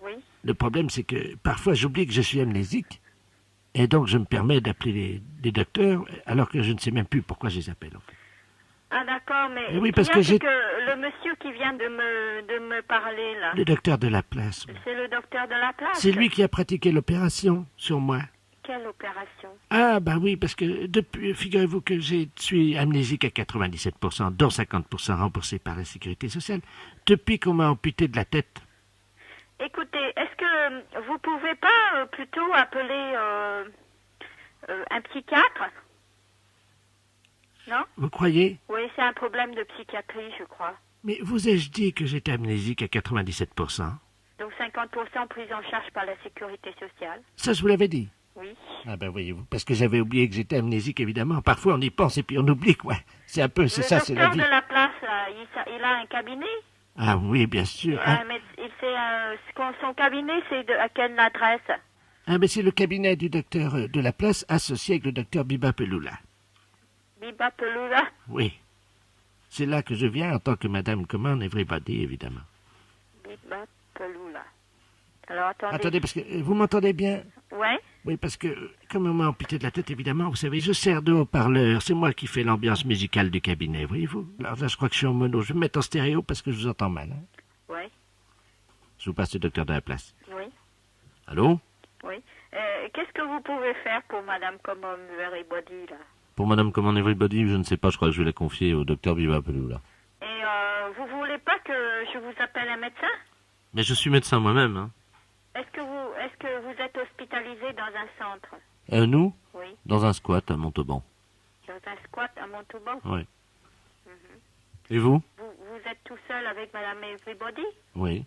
Oui. Le problème, c'est que parfois j'oublie que je suis amnésique. Et donc je me permets d'appeler les docteurs alors que je ne sais même plus pourquoi je les appelle. En fait. Ah d'accord, mais oui, parce que j'ai... le monsieur qui vient de me parler là. Le docteur de la place. Oui. C'est le docteur de la place? C'est lui qui a pratiqué l'opération sur moi. Quelle opération? Ah bah oui, parce que depuis, figurez-vous que je suis amnésique à 97%, dont 50% remboursé par la sécurité sociale, depuis qu'on m'a amputé de la tête. Écoutez, est-ce que vous pouvez pas plutôt appeler un psychiatre? Non? Vous croyez? Oui, c'est un problème de psychiatrie, je crois. Mais vous ai-je dit que j'étais amnésique à 97%? Donc 50% prise en charge par la sécurité sociale? Ça, je vous l'avais dit. Oui. Ah ben voyez-vous, parce que j'avais oublié que j'étais amnésique, évidemment. Parfois, on y pense et puis on oublie, quoi. C'est un peu, c'est ça, c'est la vie. Le docteur de la place, là, il a un cabinet? Ah oui, bien sûr. Son cabinet, c'est à quelle adresse? Ah ben c'est le cabinet du docteur de la place associé avec le docteur Biba Peloula. Biba Peloula? Oui. C'est là que je viens en tant que Madame Common Everybody, évidemment. Biba Peloula. Alors attendez. Attendez, parce que vous m'entendez bien? Ouais. Oui, parce que, comme on m'a amputé de la tête, évidemment, vous savez, je sers de haut-parleur. C'est moi qui fais l'ambiance musicale du cabinet, voyez-vous. Alors là, je crois que je suis en mono. Je vais me mettre en stéréo parce que je vous entends mal. Hein. Oui. Je vous passe le docteur de la place. Oui. Allô? Oui. Qu'est-ce que vous pouvez faire pour Madame Common Everybody, là? Pour Madame Common Everybody, je ne sais pas, je crois que je vais la confier au docteur Biba Peloula. Et vous voulez pas que je vous appelle un médecin? Mais je suis médecin moi-même, hein. Est-ce que vous êtes hospitalisé dans un centre? Nous? Oui. Dans un squat à Montauban. Dans un squat à Montauban? Oui. Et vous? Vous êtes tout seul avec Madame Everybody? Oui.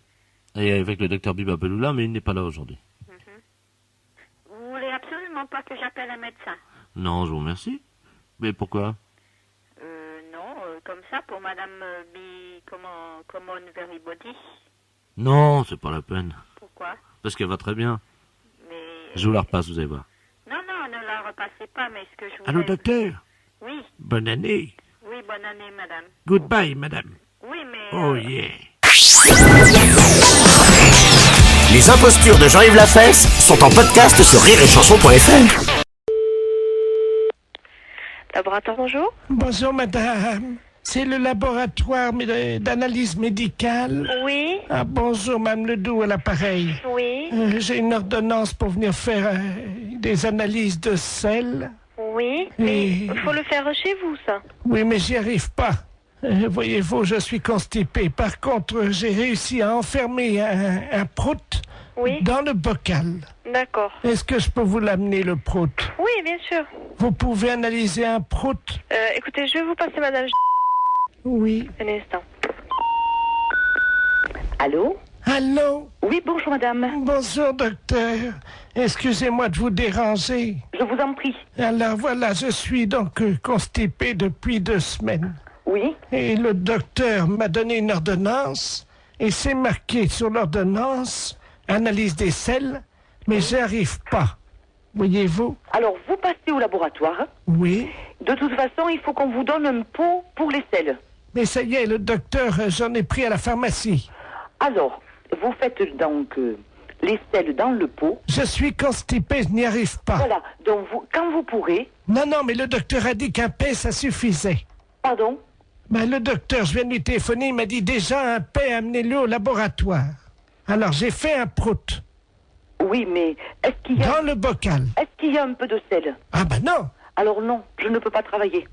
Et avec le docteur Biba Peloula, mais il n'est pas là aujourd'hui. Vous voulez absolument pas que j'appelle un médecin? Non, je vous remercie. Mais pourquoi? Non, comme ça, pour Madame Common Everybody. Non, c'est pas la peine. Pourquoi? Parce qu'elle va très bien. Mais... Je vous la repasse, vous allez voir. Non, ne la repassez pas, mais ce que je voulais... Allô, docteur? Oui. Bonne année. Oui, bonne année, madame. Goodbye, madame. Oui, mais... Oh, yeah. Les impostures de Jean-Yves Lafesse sont en podcast sur rireetchanson.fr. Laboratoire, bonjour. Bonjour, madame. C'est le laboratoire d'analyse médicale. Oui. Ah, bonjour, Mme Ledoux à l'appareil. Oui. J'ai une ordonnance pour venir faire des analyses de sel. Oui, mais il faut le faire chez vous, ça. Oui, mais j'y arrive pas. Voyez-vous, je suis constipé. Par contre, j'ai réussi à enfermer un prout Oui. dans le bocal. D'accord. Est-ce que je peux vous l'amener, le prout? Oui, bien sûr. Vous pouvez analyser un prout? Écoutez, je vais vous passer madame. Oui. Un instant. Allô? Allô? Oui, bonjour madame. Bonjour, docteur. Excusez-moi de vous déranger. Je vous en prie. Alors voilà, je suis donc constipé depuis 2 semaines. Oui. Et le docteur m'a donné une ordonnance, et c'est marqué sur l'ordonnance, analyse des selles, mais j'y arrive pas. Voyez-vous? Alors, vous passez au laboratoire. Oui. De toute façon, il faut qu'on vous donne un pot pour les selles. Mais ça y est, le docteur, j'en ai pris à la pharmacie. Alors, vous faites donc les selles dans le pot. Je suis constipé, je n'y arrive pas. Voilà, donc quand vous pourrez... Non, mais le docteur a dit qu'un paix, ça suffisait. Pardon? Ben, le docteur, je viens de lui téléphoner, il m'a dit déjà un paix, amenez-le au laboratoire. Alors, j'ai fait un prout. Oui, mais est-ce qu'il y a... Dans le bocal. Est-ce qu'il y a un peu de sel? Ah ben non. Alors non, je ne peux pas travailler.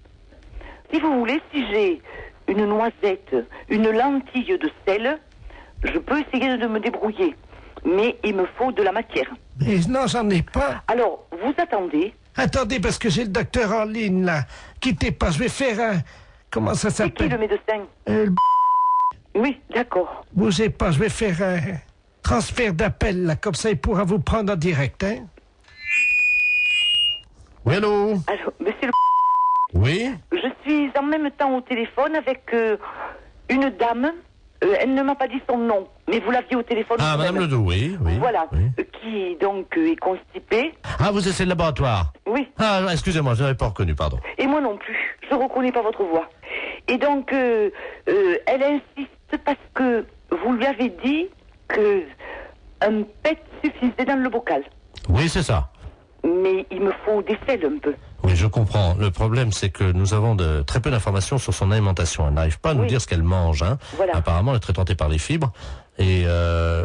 Si vous voulez, si j'ai une noisette, une lentille de sel, je peux essayer de me débrouiller. Mais il me faut de la matière. Mais non, j'en ai pas. Alors, vous attendez. Attendez, parce que j'ai le docteur en ligne, là. Quittez pas, je vais faire un... Comment ça C'est qui s'appelle? le médecin? Oui, d'accord. Bougez pas, je vais faire un transfert d'appel, là. Comme ça, il pourra vous prendre en direct, hein. Oui, allô? Alors, monsieur Oui? je suis en même temps au téléphone avec une dame. Elle ne m'a pas dit son nom, mais vous l'aviez au téléphone. Ah, vous-même. madame Ledoux, oui. Voilà, oui. qui donc est constipée. Ah, vous êtes le laboratoire? Oui. Ah, excusez-moi, je n'avais pas reconnu, pardon. Et moi non plus, je ne reconnais pas votre voix. Et donc, elle insiste parce que vous lui avez dit que un pet suffisait dans le bocal. Oui, c'est ça. Mais il me faut des selles un peu. Oui, je comprends. Le problème, c'est que nous avons très peu d'informations sur son alimentation. Elle n'arrive pas à nous dire ce qu'elle mange. Hein. Voilà. Apparemment, elle est très tentée par les fibres. Et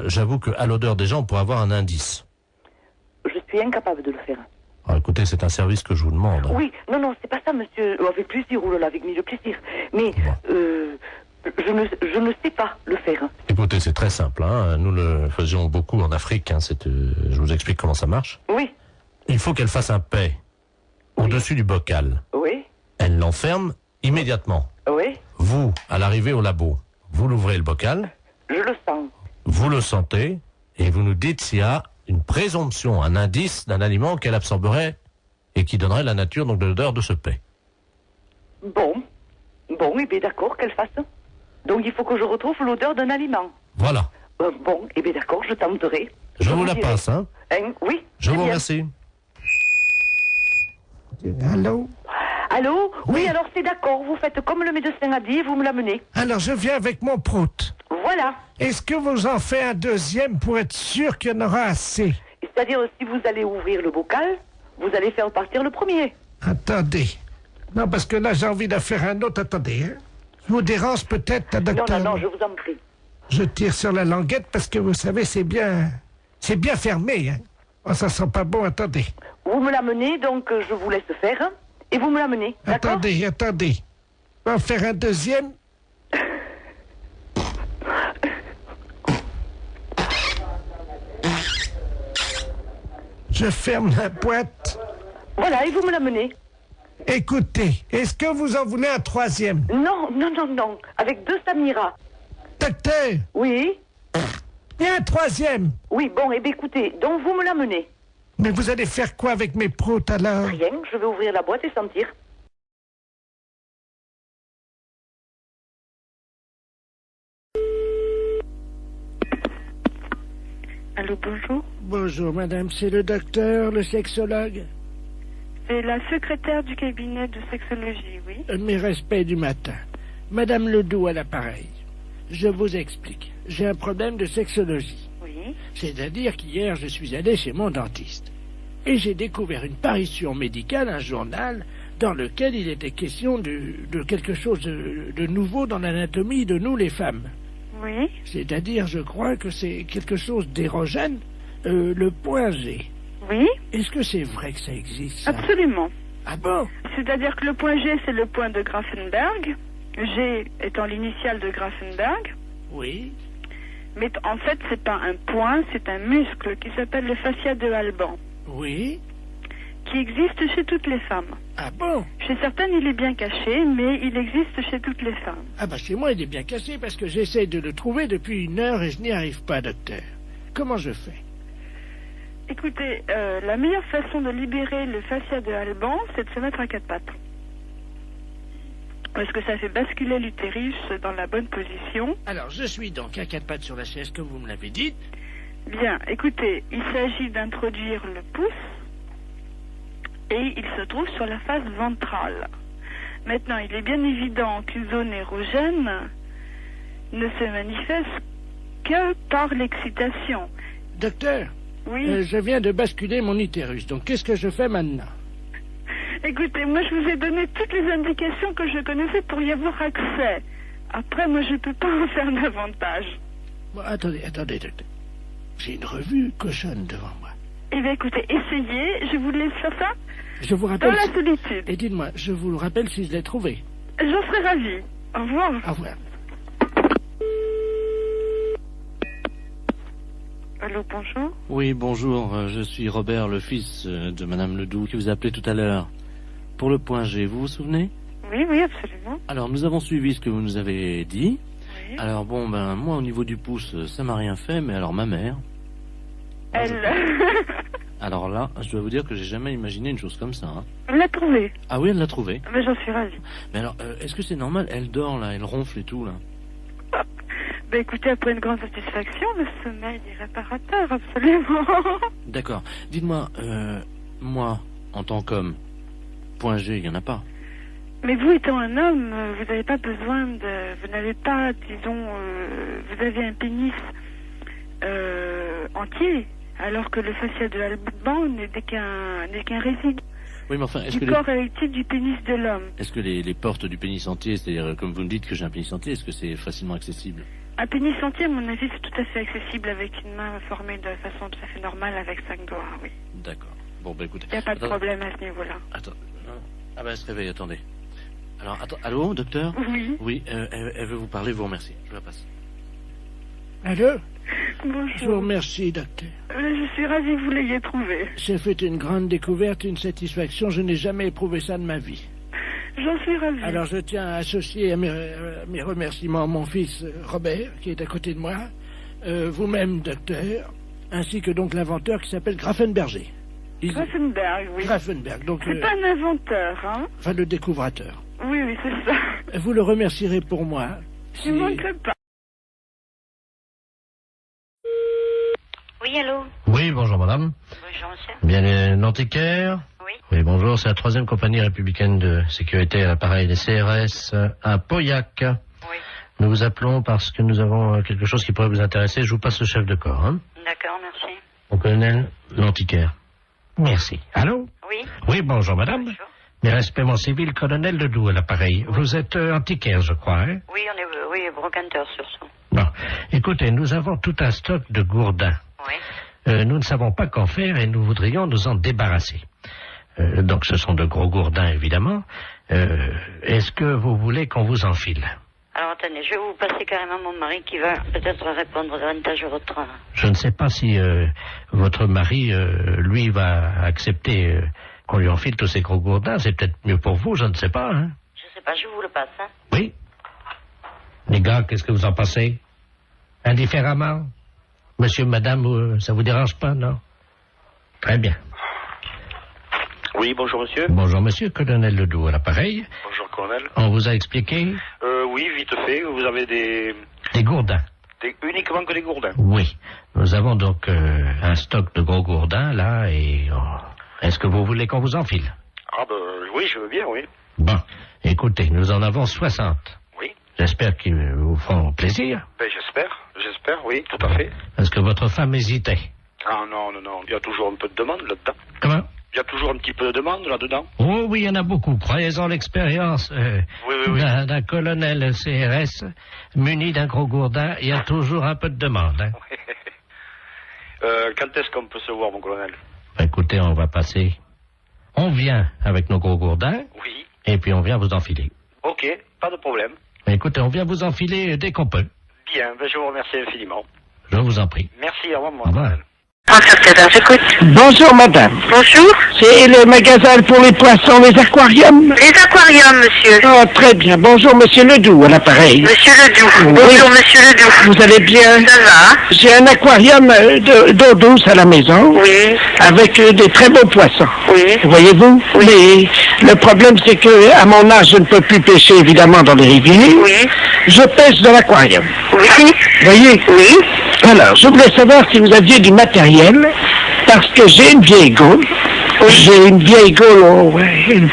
j'avoue qu'à l'odeur des gens, on pourrait avoir un indice. Je suis incapable de le faire. Alors, écoutez, c'est un service que je vous demande. Oui, non, c'est pas ça, monsieur. Avec plaisir, oulala, avec mille plaisir. Mais je ne sais pas le faire. Écoutez, c'est très simple. Hein. Nous le faisions beaucoup en Afrique. Hein. Je vous explique comment ça marche. Oui. Il faut qu'elle fasse un paix au-dessus du bocal. Oui. Elle l'enferme immédiatement. Oui. Vous, à l'arrivée au labo, vous l'ouvrez le bocal. Je le sens. Vous le sentez et vous nous dites s'il y a une présomption, un indice d'un aliment qu'elle absorberait et qui donnerait la nature donc de l'odeur de ce paix. Bon, et bien d'accord, qu'elle fasse. Donc il faut que je retrouve l'odeur d'un aliment. Voilà. Bon, et bien d'accord, je tenterai. Je vous la dirai. passe, hein. Oui. Je vous bien. remercie. Allô? Allô? Oui, alors c'est d'accord, vous faites comme le médecin a dit, vous me l'amenez. Alors, je viens avec mon prout. Voilà. Est-ce que vous en faites un deuxième pour être sûr qu'il y en aura assez? C'est-à-dire, si vous allez ouvrir le bocal, vous allez faire partir le premier. Attendez. Non, parce que là, j'ai envie d'en faire un autre. Attendez, hein. Je vous dérange peut-être, docteur? Non, je vous en prie. Je tire sur la languette parce que, vous savez, c'est bien fermé, hein. Oh, ça sent pas bon, attendez. Vous me l'amenez, donc je vous laisse faire, hein, et vous me l'amenez, d'accord? Attendez. On va en faire un deuxième. Je ferme la boîte. Voilà, et vous me l'amenez. Écoutez, est-ce que vous en voulez un troisième? Non, avec 2 Samira. Docteur? Oui? Il y a un troisième. Oui, bon, et bien écoutez, donc vous me l'amenez. Mais vous allez faire quoi avec mes proutes alors? Rien, je vais ouvrir la boîte et sentir. Allô, bonjour. Bonjour madame, c'est le docteur, le sexologue? C'est la secrétaire du cabinet de sexologie, oui. Mes respects du matin. Madame Ledoux à l'appareil. Je vous explique. J'ai un problème de sexologie. Oui. C'est-à-dire qu'hier, je suis allé chez mon dentiste. Et j'ai découvert une parution médicale, un journal, dans lequel il était question de quelque chose de nouveau dans l'anatomie de nous les femmes. Oui. C'est-à-dire, je crois que c'est quelque chose d'érogène, le point G. Oui. Est-ce que c'est vrai que ça existe, ça? Absolument. Ah bon? C'est-à-dire que le point G, c'est le point de Grafenberg. G étant l'initiale de Grafenberg. Oui. Mais en fait, c'est pas un point, c'est un muscle qui s'appelle le fascia de Alban. Oui. Qui existe chez toutes les femmes. Ah bon? Chez certaines, il est bien caché, mais il existe chez toutes les femmes. Ah bah chez moi, il est bien caché parce que j'essaie de le trouver depuis 1 heure et je n'y arrive pas, docteur. Comment je fais? Écoutez, la meilleure façon de libérer le fascia de Alban, c'est de se mettre à 4 pattes. Parce que ça fait basculer l'utérus dans la bonne position. Alors, je suis donc à 4 pattes sur la chaise, comme vous me l'avez dit. Bien, écoutez, il s'agit d'introduire le pouce et il se trouve sur la face ventrale. Maintenant, il est bien évident qu'une zone érogène ne se manifeste que par l'excitation. Docteur, oui. Je viens de basculer mon utérus, donc qu'est-ce que je fais maintenant? Écoutez, moi je vous ai donné toutes les indications que je connaissais pour y avoir accès. Après, moi je peux pas en faire davantage. Bon, attendez, docteur. J'ai une revue cochonne devant moi. Eh bien écoutez, essayez, je vous laisse faire ça. Je vous rappelle... Dans la solitude. Et dites-moi, je vous le rappelle si je l'ai trouvé. J'en serais ravie. Au revoir. Au revoir. Allô, bonjour. Oui, bonjour, je suis Robert, le fils de Madame Ledoux, qui vous a appelé tout à l'heure. Pour le point G, vous vous souvenez? Oui, oui, absolument. Alors, nous avons suivi ce que vous nous avez dit. Oui. Alors, bon, ben, moi, au niveau du pouce, ça m'a rien fait, mais alors ma mère... Elle... Alors là, je dois vous dire que j'ai jamais imaginé une chose comme ça. Hein. Elle l'a trouvé. Ah oui, elle l'a trouvé. Mais j'en suis ravie. Mais alors, est-ce que c'est normal? Elle dort, là, elle ronfle et tout, là. Ben écoutez, après une grande satisfaction, le sommeil est réparateur, absolument. D'accord. Dites-moi, moi, en tant qu'homme, point G, il n'y en a pas. Mais vous étant un homme, vous n'avez pas besoin de... Vous n'avez pas, disons... vous avez un pénis entier, alors que le fascia de Alban n'est qu'un résidu. Oui, mais enfin, est-ce que du corps érectile du pénis de l'homme. Est-ce que les portes du pénis entier, c'est-à-dire, comme vous me dites que j'ai un pénis entier, est-ce que c'est facilement accessible? Un pénis entier, à mon avis, c'est tout à fait accessible avec une main formée de façon tout à fait normale avec 5 doigts, oui. D'accord. Bon, bah écoutez... Il n'y a pas de problème à ce niveau-là. Attends. Ah bah elle se réveille, attendez. Alors, attends, allô, docteur? Oui. Oui, elle veut vous parler, vous remercie. Je la passe. Allô? Bonjour. Je vous remercie, docteur. Je suis ravie que vous l'ayez trouvé. J'ai fait une grande découverte, une satisfaction. Je n'ai jamais éprouvé ça de ma vie. J'en suis ravie. Alors je tiens à associer à mes remerciements mon fils Robert, qui est à côté de moi, vous-même, docteur, ainsi que donc l'inventeur qui s'appelle Grafenberger. Grafenberg, oui. Grafenberg, donc... C'est pas un inventeur, hein? Enfin, le découvrateur. Oui, oui, c'est ça. Vous le remercierez pour moi. Je ne manquerai pas. Oui, allô? Oui, bonjour madame. Bonjour, monsieur. Bien, l'antiquaire? Oui. Oui, bonjour, c'est la 3e compagnie républicaine de sécurité à l'appareil des CRS à Pauillac. Oui. Nous vous appelons parce que nous avons quelque chose qui pourrait vous intéresser. Je vous passe le chef de corps. Hein. D'accord, merci. Au colonel l'antiquaire. Merci. Allô? Oui. Oui, bonjour madame. Bonjour. Mes respects, mon civil, colonel Ledoux à l'appareil. Oui. Vous êtes antiquaire, je crois, hein? Oui, on est brocanteur sur ça. Bon, écoutez, nous avons tout un stock de gourdins. Oui. Nous ne savons pas qu'en faire et nous voudrions nous en débarrasser. Donc ce sont de gros gourdins, évidemment. Est-ce que vous voulez qu'on vous enfile? Alors attendez, je vais vous passer carrément mon mari qui va peut-être répondre davantage à votre... Je ne sais pas si votre mari, lui, va accepter qu'on lui enfile tous ces gros gourdins. C'est peut-être mieux pour vous, je ne sais pas. Hein? Je sais pas, je vous le passe. Hein. Oui. Les gars, qu'est-ce que vous en pensez? Indifféremment? Monsieur, madame, ça vous dérange pas, non? Très bien. Oui, bonjour monsieur. Bonjour monsieur, colonel Ledoux à l'appareil. Bonjour colonel. On vous a expliqué? Oui, vite fait, vous avez des gourdins. Uniquement que des gourdins? Oui. Nous avons donc un stock de gros gourdins, là, et... est-ce que vous voulez qu'on vous enfile? Ah ben oui, je veux bien, oui. Bon, écoutez, nous en avons 60. Oui. J'espère qu'ils vous feront plaisir. Ben j'espère, oui, tout à fait. Parce que votre femme hésitait. Ah non, il y a toujours un peu de demande là-dedans. Comment? Il y a toujours un petit peu de demande là-dedans. Oh oui, il y en a beaucoup. Croyez-en l'expérience d'un colonel CRS muni d'un gros gourdin. Il y a toujours un peu de demande. Hein. Quand est-ce qu'on peut se voir, mon colonel? Écoutez, on va passer. On vient avec nos gros gourdins. Oui. Et puis on vient vous enfiler. Ok, pas de problème. Écoutez, on vient vous enfiler dès qu'on peut. Bien, ben je vous remercie infiniment. Je vous en prie. Merci, au revoir. Au revoir. J'écoute. Bonjour, madame. Bonjour. C'est le magasin pour les poissons, les aquariums? Les aquariums, monsieur. Oh, très bien. Bonjour, monsieur Ledoux, à l'appareil. Monsieur Ledoux. Oui. Bonjour, monsieur Ledoux. Vous allez bien? Ça va? J'ai un aquarium d'eau douce à la maison. Oui. Avec des très beaux poissons. Oui. Voyez-vous? Oui. Mais le problème, c'est que à mon âge, je ne peux plus pêcher, évidemment, dans les rivières. Oui. Je pêche dans l'aquarium. Oui. Voyez? Oui. Alors, je voulais savoir si vous aviez du matériel, parce que j'ai une vieille gaule. J'ai une vieille gaule,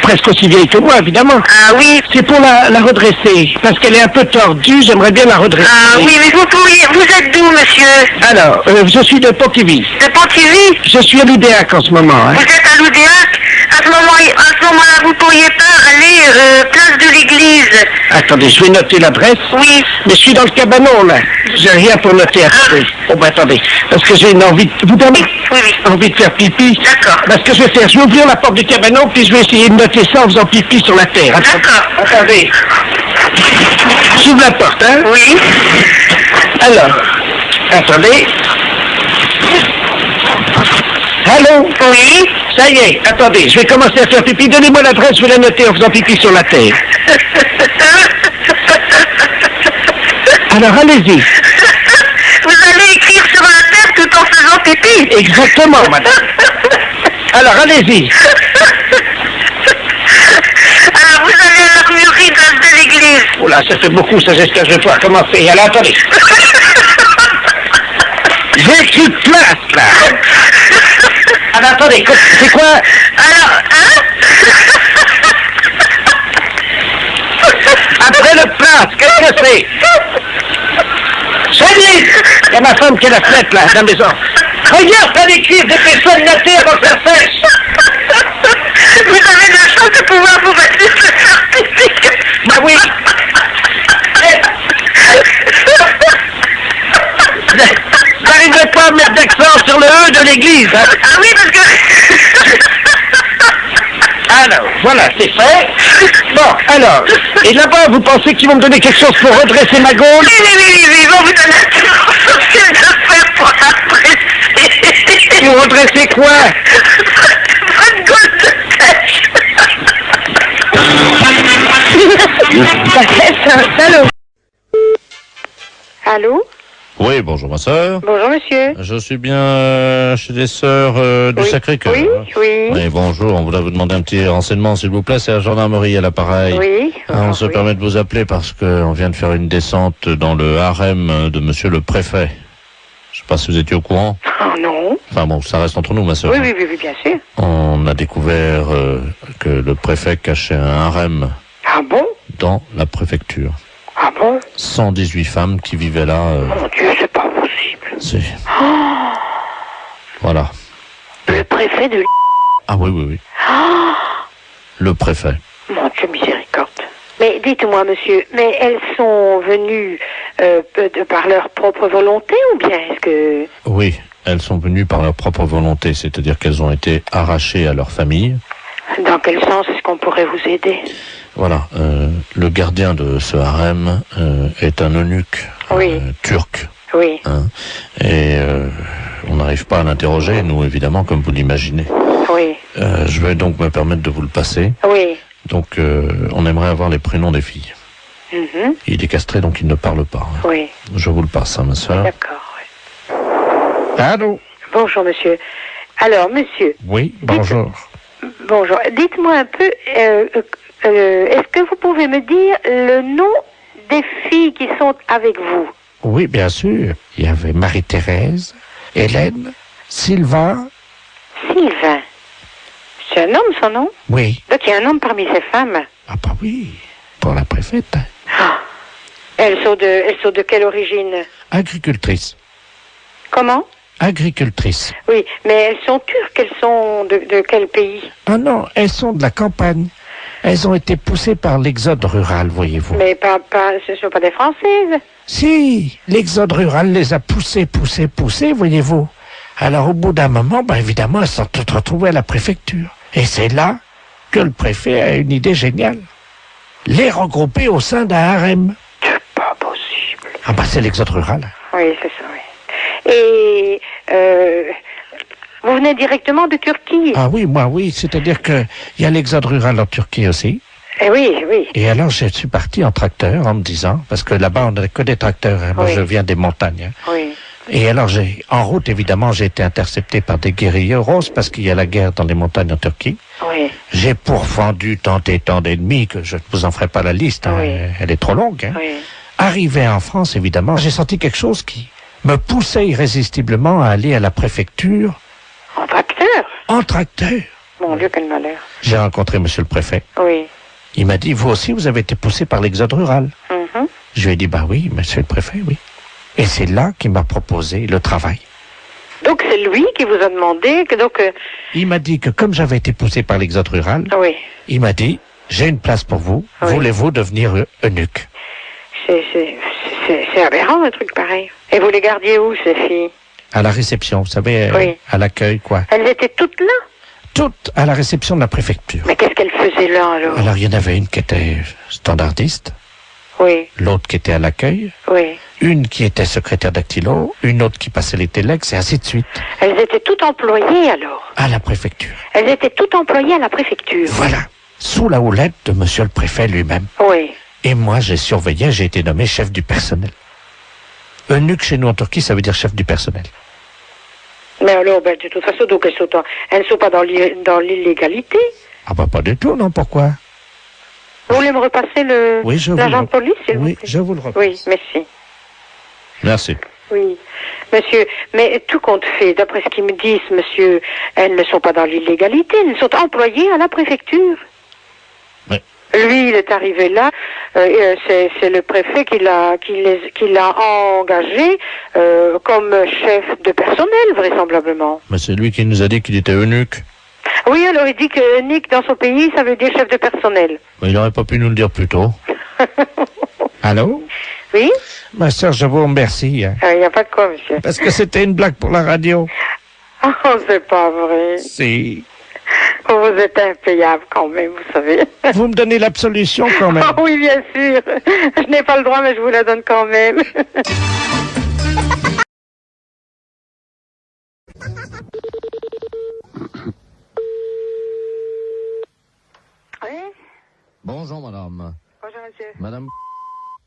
presque aussi vieille que moi, évidemment. Ah oui. C'est pour la redresser, parce qu'elle est un peu tordue, j'aimerais bien la redresser. Ah oui, mais vous êtes d'où, monsieur? Alors, je suis de Pontivy. De Pontivy? Je suis à l'Oudéac en ce moment. Hein. Vous êtes à l'Oudéac? À ce moment-là, vous pourriez pas aller place de l'église. Attendez, je vais noter l'adresse. Oui. Mais je suis dans le cabanon, là. J'ai rien pour noter. Attendez. Oh, ben attendez, parce que j'ai une envie de... Vous permettez? Oui. Envie de faire pipi. D'accord. Parce que je vais faire, je vais ouvrir la porte du cabanon, puis je vais essayer de noter ça en faisant pipi sur la terre. D'accord. Attendez. J'ouvre la porte, hein? Oui. Alors, attendez. Allô? Oui. Ça y est, attendez, je vais commencer à faire pipi. Donnez-moi l'adresse, je vais la noter en faisant pipi sur la terre. Alors, allez-y. Vous allez écrire sur la terre tout en faisant pipi? Exactement, madame. Alors, allez-y. Alors, vous avez l'armurerie de l'église. Oh là, ça fait beaucoup, ça, j'espère que je vais pouvoir commencer. Alors, attendez. J'ai écrit place, là. Alors, attendez, c'est quoi? Alors, hein? Après le place, qu'est-ce que c'est? Salut! Il y a ma femme qui est à la fenêtre, là, dans la maison. Regarde, t'as écrit des personnes notées avant que ça sèche. Vous avez de la chance de pouvoir vous mettre sur le certificat. Bah oui. J'arriverai pas à mettre d'accent sur le E de l'église. Hein. Ah oui, parce que... Alors, voilà, c'est fait. Bon, alors, et là-bas, vous pensez qu'ils vont me donner quelque chose pour redresser ma gaule? Oui, ils vont vous donner quelque chose de faire pour apprécier. Pour redresser quoi? Votre gaule de pêche. Allô? Allô? Oui, bonjour ma sœur. Bonjour monsieur. Je suis bien chez les sœurs du Sacré-Cœur. Oui. Bonjour, on voulait vous demander un petit renseignement s'il vous plaît, c'est la gendarmerie à l'appareil. Oui. On se permet de vous appeler parce qu'on vient de faire une descente dans le harem de monsieur le préfet. Je sais pas si vous étiez au courant. Oh non. Enfin bon, ça reste entre nous ma sœur. Oui, bien sûr. On a découvert que le préfet cachait un harem. Ah bon? Dans la préfecture. Ah bon? 118 femmes qui vivaient là. Mon Dieu, c'est pas possible. Si. Oh, Voilà. le préfet de... Ah oui. Oh, Le préfet. mon Dieu, miséricorde. Mais dites-moi, monsieur, mais elles sont venues par leur propre volonté ou bien est-ce que... Oui, elles sont venues par leur propre volonté, c'est-à-dire qu'elles ont été arrachées à leur famille. Dans quel sens est-ce qu'on pourrait vous aider? Voilà, le gardien de ce harem est un eunuque turc. Oui. Hein, et on n'arrive pas à l'interroger, nous évidemment, comme vous l'imaginez. Oui. Je vais donc me permettre de vous le passer. Oui. Donc on aimerait avoir les prénoms des filles. Mhm. Il est castré, donc il ne parle pas. Hein. Oui. Je vous le passe, hein, ma soeur. D'accord. Allô? Bonjour, monsieur. Alors, monsieur. Oui, bonjour. Bonjour. Dites-moi un peu, est-ce que vous pouvez me dire le nom des filles qui sont avec vous? Oui, bien sûr. Il y avait Marie-Thérèse, Hélène, Sylvain. Sylvain. C'est un homme, son nom? Oui. Donc il y a un homme parmi ces femmes. Ah bah oui, pour la préfète. Ah. Elles sont de quelle origine? Agricultrice. Comment? Agricultrice. Oui, mais elles sont turques, elles sont de quel pays? Ah non, elles sont de la campagne. Elles ont été poussées par l'exode rural, voyez-vous. Mais ce ne sont pas des Françaises. Si, l'exode rural les a poussées, voyez-vous. Alors au bout d'un moment, évidemment, elles sont toutes retrouvées à la préfecture. Et c'est là que le préfet a une idée géniale. Les regrouper au sein d'un harem. C'est pas possible. Ah c'est l'exode rural. Oui, c'est ça, oui. Et vous venez directement de Turquie. Ah oui, moi oui, c'est-à-dire que il y a l'exode rural en Turquie aussi. Oui, oui. Et alors je suis parti en tracteur en me disant, parce que là-bas on n'a que des tracteurs, hein. Moi Oui. je viens des montagnes. Hein. Oui. Et alors en route évidemment j'ai été intercepté par des guérilleros parce qu'il y a la guerre dans les montagnes en Turquie. Oui. J'ai pourfendu tant et tant d'ennemis que je ne vous en ferai pas la liste, hein. Elle est trop longue. Hein. Oui. Arrivé en France évidemment, j'ai senti quelque chose qui me poussait irrésistiblement à aller à la préfecture. En tracteur? En tracteur. Mon Dieu, quel malheur. J'ai rencontré monsieur le préfet. Oui. Il m'a dit, vous aussi, vous avez été poussé par l'exode rural. Mhm. Je lui ai dit, bah oui, monsieur le préfet, oui. Et c'est là qu'il m'a proposé le travail. Donc c'est lui qui vous a demandé que donc... Il m'a dit que comme j'avais été poussé par l'exode rural, Oui. il m'a dit, j'ai une place pour vous, Oui. voulez-vous devenir eunuque? C'est aberrant un truc pareil. Et vous les gardiez où ces filles? À la réception, vous savez, Oui. à l'accueil, quoi. Elles étaient toutes là? Toutes à la réception de la préfecture. Mais qu'est-ce qu'elles faisaient là alors? Alors il y en avait une qui était standardiste, Oui, l'autre qui était à l'accueil, oui. une qui était secrétaire dactylo, une autre qui passait les téléx, et ainsi de suite. Elles étaient toutes employées alors? À la préfecture. Elles étaient toutes employées à la préfecture? Voilà. Sous la houlette de monsieur le préfet lui-même. Oui. Et moi, j'ai surveillé, j'ai été nommé chef du personnel. Eunuque chez nous en Turquie, ça veut dire chef du personnel. Mais alors, ben, de toute façon, donc elles ne sont pas dans l'illégalité. Ah bah pas du tout, non, pourquoi? Vous voulez me repasser Oui, je vous l'agent le de police, s'il vous Oui, plaît? je vous le repasse. Oui, merci. Merci. Oui, monsieur, mais tout compte fait, d'après ce qu'ils me disent, monsieur, elles ne sont pas dans l'illégalité, elles sont employées à la préfecture. Oui. Lui, il est arrivé là, c'est le préfet qui l'a engagé comme chef de personnel, vraisemblablement. Mais c'est lui qui nous a dit qu'il était eunuque. Oui, alors il dit que Nick, dans son pays, ça veut dire chef de personnel. Mais il n'aurait pas pu nous le dire plus tôt. Allô? Oui? Ma sœur, je vous remercie. Hein. Il n'y a pas de quoi, monsieur. Parce que c'était une blague pour la radio. Oh, c'est pas vrai. Si. Vous êtes impayable quand même, vous savez. Vous me donnez l'absolution quand même. Oh oui, bien sûr. Je n'ai pas le droit, mais je vous la donne quand même. Oui? Bonjour madame. Bonjour monsieur. Madame.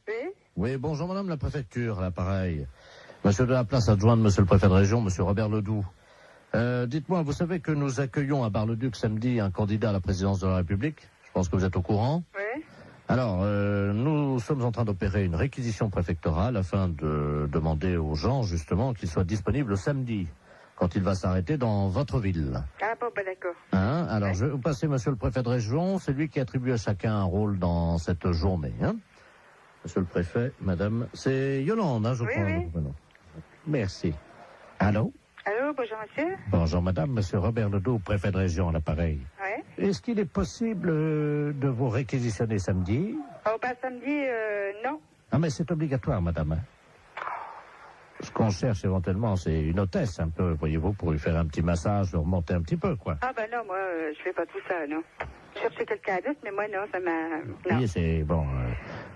Oui? Oui, bonjour madame la préfecture, là pareil. Monsieur de la place adjoint de monsieur le préfet de région, monsieur Robert Ledoux. Dites-moi, vous savez que nous accueillons à Bar-le-Duc samedi un candidat à la présidence de la République? Je pense que vous êtes au courant. Oui? Alors, nous sommes en train d'opérer une réquisition préfectorale afin de demander aux gens, justement, qu'ils soient disponibles samedi, quand il va s'arrêter dans votre ville. Ah bon, ben d'accord. Hein? Alors, je vais vous passer monsieur le préfet de région, c'est lui qui attribue à chacun un rôle dans cette journée. Hein? Monsieur le préfet, madame, c'est Yolande, hein, je crois. Oui. Merci. Allô? Allô, bonjour monsieur. Bonjour madame, monsieur Robert Ledoux, préfet de région à l'appareil. Oui? Est-ce qu'il est possible de vous réquisitionner samedi? Oh, ben samedi, non. Ah mais c'est obligatoire madame. Ce qu'on cherche éventuellement, c'est une hôtesse un peu, voyez-vous, pour lui faire un petit massage, le remonter un petit peu, quoi. Ah ben non, moi, je fais pas tout ça, non. Je cherchais quelqu'un d'autre, mais moi, non, ça m'a... Non. Oui, c'est, bon,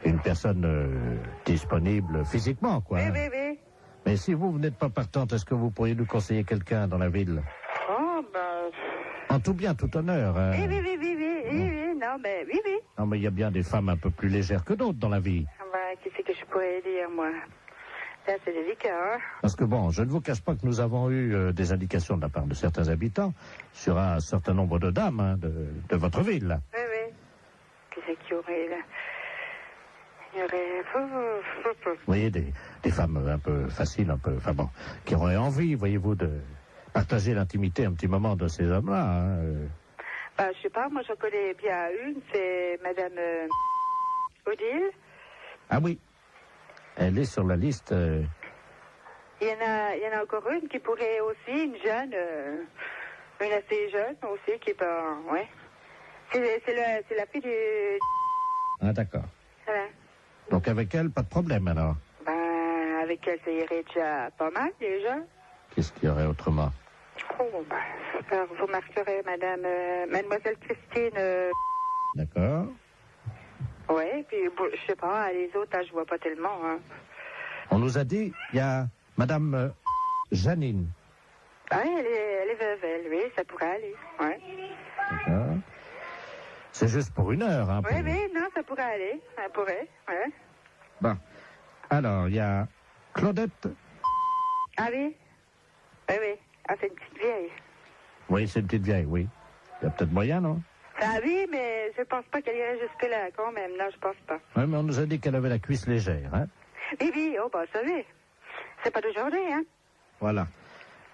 une personne disponible physiquement, quoi. Oui, oui, oui. Mais si vous n'êtes pas partante, est-ce que vous pourriez nous conseiller quelqu'un dans la ville? Oh, ben... En tout bien, tout honneur. Hein. Oui, non, mais oui. Non, mais il y a bien des femmes un peu plus légères que d'autres dans la vie. Ah ben, qu'est-ce que je pourrais dire, moi? Là, c'est délicat, hein? Parce que bon, je ne vous cache pas que nous avons eu des indications de la part de certains habitants sur un certain nombre de dames hein, de votre ville. Oui. Qu'est-ce qu'il y aurait, là? Il y aurait... Vous voyez, des femmes un peu faciles, un peu... Enfin bon, qui auraient envie, voyez-vous, de partager l'intimité un petit moment de ces hommes-là. Hein. Ben, je sais pas, moi, j'en connais bien une, c'est Madame Odile. Ah oui. Elle est sur la liste. Il y en a encore une qui pourrait aussi, une jeune, une assez jeune aussi, qui est pas... Ouais. C'est la fille du... Ah d'accord. Voilà. Donc avec elle, pas de problème alors. Ben, avec elle, ça irait déjà pas mal, déjà. Qu'est-ce qu'il y aurait autrement? Oh, ben, alors, vous marquerez Mademoiselle Christine... D'accord. Ouais, puis, bon, je sais pas, les autres, je vois pas tellement, hein. On nous a dit, il y a Madame Janine. Ah, elle est veuve, elle, oui, ça pourrait aller. Ouais. D'accord. C'est juste pour 1 heure, hein. Oui, oui, non, ça pourrait aller. Ça pourrait, ouais. Bon. Alors, il y a Claudette. Ah oui? Oui, oui. Ah, c'est une petite vieille. Oui, c'est une petite vieille, oui. Il y a peut-être moyen, non? Ah oui, mais je pense pas qu'elle irait jusque-là, quand même. Non, je pense pas. Oui, mais on nous a dit qu'elle avait la cuisse légère, hein. Oui, oui, oh, bah, vous savez. C'est pas d'aujourd'hui, hein. Voilà.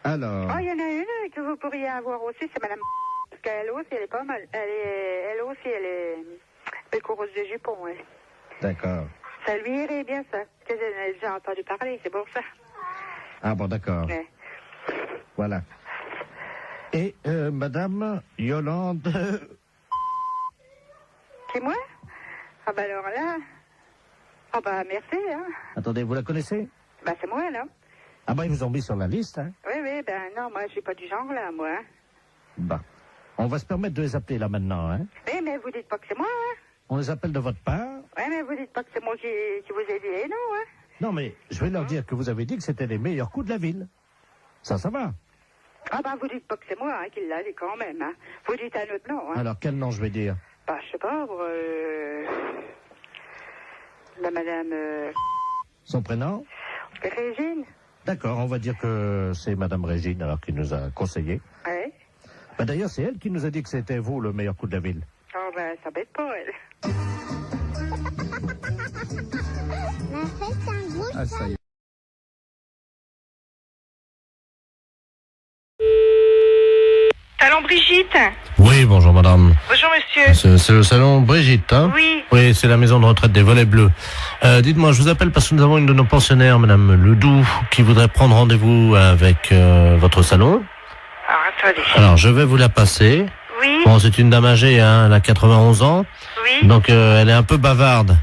Alors... Oh, il y en a une que vous pourriez avoir aussi, c'est Madame... Parce qu'elle aussi, elle est pas mal. Elle aussi, elle est coureuse de jupons, ouais. D'accord. Ça lui irait bien, ça. Parce que j'en ai déjà entendu parler, c'est pour ça. Ah bon, d'accord. Ouais. Voilà. Et Madame Yolande... C'est moi? Ah bah alors là... Ah bah merci, hein. Attendez, vous la connaissez? Bah c'est moi, là. Ah bah ils vous ont mis sur la liste, hein. Oui, oui, ben non, moi je suis pas du genre, là, moi. Bah, on va se permettre de les appeler là maintenant, hein. Oui, mais vous dites pas que c'est moi, hein. On les appelle de votre part. Oui, mais vous dites pas que c'est moi qui vous ai dit, non, hein. Non, mais je vais leur dire que vous avez dit que c'était les meilleurs coups de la ville. Ça va. Ah bah vous dites pas que c'est moi, hein, qui l'a dit quand même, hein. Vous dites un autre nom, hein. Alors, quel nom je vais dire? Bah, je sais pas, la madame... Son prénom? Régine. D'accord, on va dire que c'est Madame Régine, alors, qui nous a conseillé. Oui. Bah, d'ailleurs, c'est elle qui nous a dit que c'était vous le meilleur coup de la ville. Oh, ben, ça bête pas, elle. La fête, c'est un gros Ah, ça y est. Salon Brigitte. Oui, bonjour madame. Bonjour monsieur. C'est le salon Brigitte, hein? Oui. Oui, c'est la maison de retraite des Volets Bleus. Dites-moi, je vous appelle parce que nous avons une de nos pensionnaires, madame Ledoux, qui voudrait prendre rendez-vous avec votre salon. Alors, attendez. Alors, je vais vous la passer. Oui. Bon, c'est une dame âgée, hein, elle a 91 ans. Oui. Donc, elle est un peu bavarde.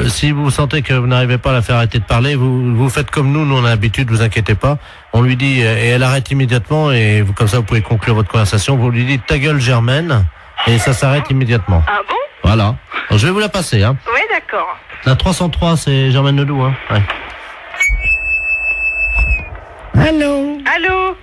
Si vous sentez que vous n'arrivez pas à la faire arrêter de parler, vous faites comme nous on a l'habitude, vous inquiétez pas. On lui dit, et elle arrête immédiatement, et vous, comme ça vous pouvez conclure votre conversation, vous lui dites ta gueule Germaine, et ça s'arrête immédiatement. Ah bon? Voilà. Alors, je vais vous la passer, hein. Oui, d'accord. La 303, c'est Germaine Ledoux, hein. Ouais. Allô? Allô?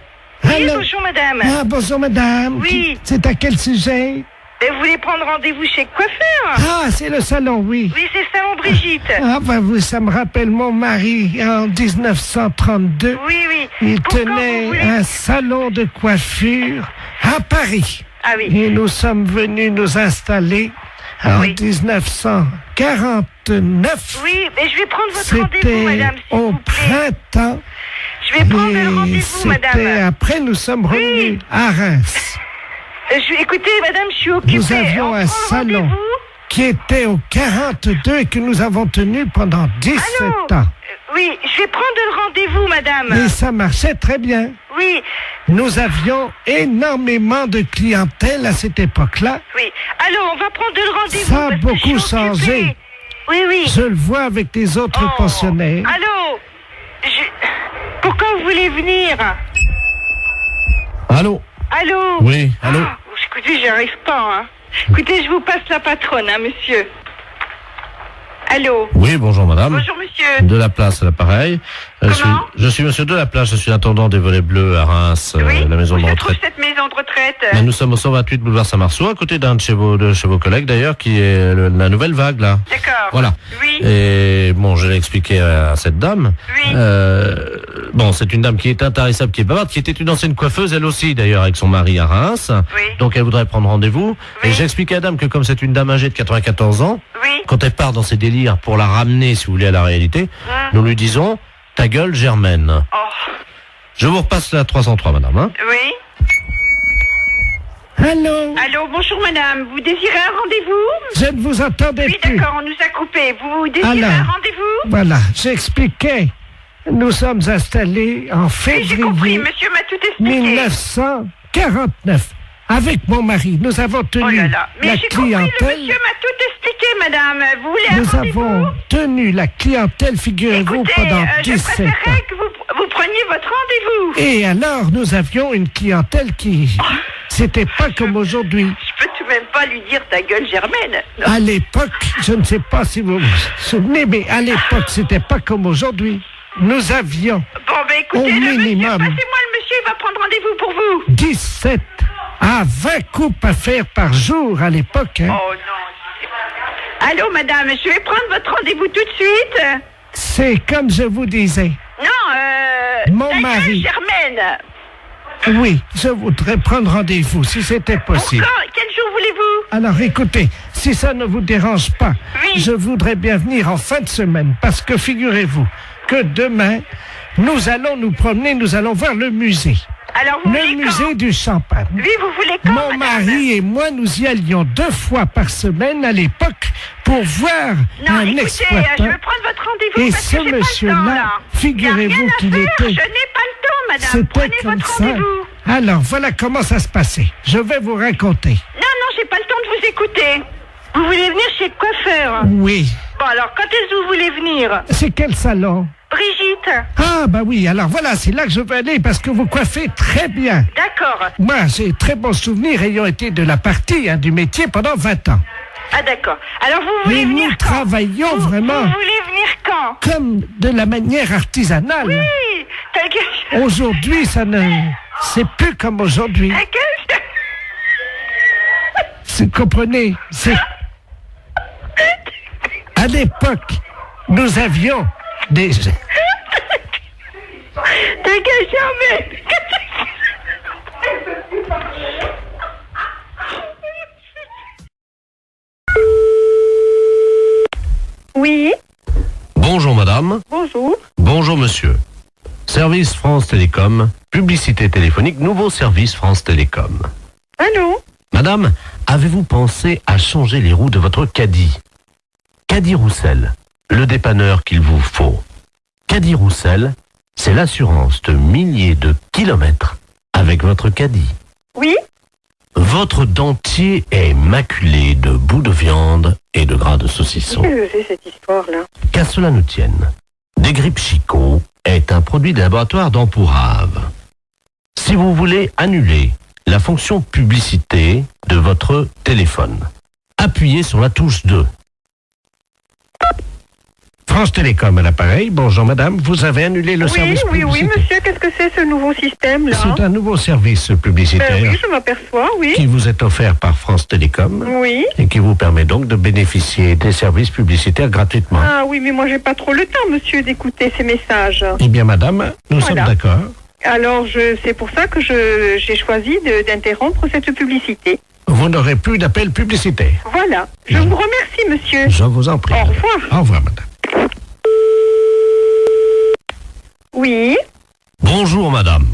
Oui, bonjour madame. Ah, bonjour madame. Oui. C'est à quel sujet? Vous voulez prendre rendez-vous chez le coiffeur? Ah, c'est le salon, oui. Oui, c'est le salon Brigitte. Ah, bah, ça me rappelle mon mari en 1932. Oui, oui. Il tenait un salon de coiffure à Paris. Ah oui. Et nous sommes venus nous installer en 1949. Oui, mais je vais prendre votre rendez-vous, C'était madame, s'il au vous plaît. printemps. Je vais prendre le rendez-vous, madame. C'était après, nous sommes revenus à Reims. Écoutez, madame, je suis occupée. Nous avions un salon qui était au 42 et que nous avons tenu pendant 17 ans. Oui, je vais prendre le rendez-vous, madame. Et ça marchait très bien. Oui. Nous avions énormément de clientèle à cette époque-là. Oui. Alors, on va prendre le rendez-vous. Ça a beaucoup changé. Oui, oui. Je le vois avec les autres pensionnaires. Allô? Pourquoi vous voulez venir? Allô? Allô? Oui, allô? Écoutez, j'y arrive pas, hein. Écoutez, je vous passe la patronne, hein, monsieur. Allô? Oui, bonjour madame. Bonjour monsieur. De la place à l'appareil. Je suis monsieur de la place, je suis intendant des Volets Bleus à Reims, la maison de Où se trouve retraite. cette maison de retraite? Mais nous sommes au 128 boulevard Saint-Marceau, à côté d'un de chez vos collègues d'ailleurs, qui est la nouvelle vague là. D'accord. Voilà. Oui. Et bon, je l'ai expliqué à cette dame. Oui. Bon, c'est une dame qui est intarissable, qui est bavarde, qui était une ancienne coiffeuse, elle aussi d'ailleurs, avec son mari à Reims. Oui. Donc elle voudrait prendre rendez-vous. Et j'ai expliqué à la dame que comme c'est une dame âgée de 94 ans, quand elle part dans ses délires pour la ramener, si vous voulez, à la réalité, nous lui disons ta gueule Germaine. Je vous repasse la 303, madame. Hein. Oui. Allô? Allô, bonjour madame. Vous désirez un rendez-vous? Je ne vous entendais Oui, plus. d'accord, on nous a coupé. Vous désirez Alors, un rendez-vous? Voilà, j'expliquais. Nous sommes installés en février j'ai compris, monsieur m'a tout expliqué. 1949. Avec mon mari, nous avons tenu Mais la j'ai compris, le clientèle. monsieur m'a tout expliqué, madame. Vous voulez un Nous rendez-vous? avons tenu la clientèle, figurez-vous, pendant je 17 ans. préférerais que vous preniez votre rendez-vous. Et alors, nous avions une clientèle qui... C'était pas comme aujourd'hui. Je peux tout de même pas lui dire ta gueule Germaine. Non. À l'époque, je ne sais pas si vous vous souvenez, mais à l'époque, c'était pas comme aujourd'hui. nous avions Bon, ben écoutez, au le monsieur, minimum passez-moi le monsieur, il va prendre rendez-vous pour vous. 17 à 20 coupes à faire par jour à l'époque. Hein. Oh non. Allô, madame, je vais prendre votre rendez-vous tout de suite. C'est comme je vous disais. Non, Mon mari. Germaine. Oui, je voudrais prendre rendez-vous si c'était possible. Encore, quel jour voulez-vous? Alors écoutez, si ça ne vous dérange pas, je voudrais bien venir en fin de semaine parce que figurez-vous que demain, nous allons nous promener, nous allons voir le musée. Alors vous le musée du champagne. Oui, vous voulez quand, Mon mari et moi, nous y allions 2 fois par semaine à l'époque pour voir un exploitant. Je veux prendre votre rendez-vous Et parce ce que j'ai pas le temps, monsieur-là, là. figurez-vous qu'il était... Je n'ai pas le temps, madame. C'était Prenez comme votre ça. rendez-vous. Alors, voilà comment ça se passait. Je vais vous raconter. Non, j'ai pas le temps de vous écouter. Vous voulez venir chez le coiffeur? Oui. Bon, alors, quand est-ce que vous voulez venir? C'est quel salon? Brigitte. Ah, bah oui, alors voilà, c'est là que je veux aller parce que vous coiffez très bien. D'accord. Moi, j'ai très bons souvenirs ayant été de la partie du métier pendant 20 ans. Ah, d'accord. Alors, vous voulez Et venir nous quand? travaillons vraiment Vous voulez venir quand? comme de la manière artisanale. Oui, tel que... Aujourd'hui, ça ne... C'est plus comme aujourd'hui. Vous comprenez? C'est... À l'époque, nous avions des... Oui. Bonjour madame. Bonjour. Bonjour monsieur. Service France Télécom, publicité téléphonique, nouveau service France Télécom. Allô? Madame, avez-vous pensé à changer les roues de votre caddie? Caddie Roussel, le dépanneur qu'il vous faut. Caddie Roussel, c'est l'assurance de milliers de kilomètres avec votre caddie. Oui. Votre dentier est maculé de bouts de viande et de gras de saucisson. Qu'est-ce que c'est cette histoire-là? Qu'à cela ne tienne, Desgrippes Chicot est un produit des laboratoires d'Ampourave. Si vous voulez annuler la fonction publicité de votre téléphone, appuyez sur la touche 2. France Télécom à l'appareil. Bonjour madame, vous avez annulé le service publicitaire. Oui, monsieur, qu'est-ce que c'est ce nouveau système-là? C'est un nouveau service publicitaire Oui, je m'aperçois, oui. qui vous est offert par France Télécom Oui. et qui vous permet donc de bénéficier des services publicitaires gratuitement. Ah oui, mais moi j'ai pas trop le temps, monsieur, d'écouter ces messages. Eh bien madame, nous sommes d'accord. Alors, c'est pour ça que j'ai choisi d'interrompre cette publicité. Vous n'aurez plus d'appel publicitaire. Voilà. Je vous remercie, monsieur. Je vous en prie. Au revoir. Au revoir madame. Oui. Bonjour madame.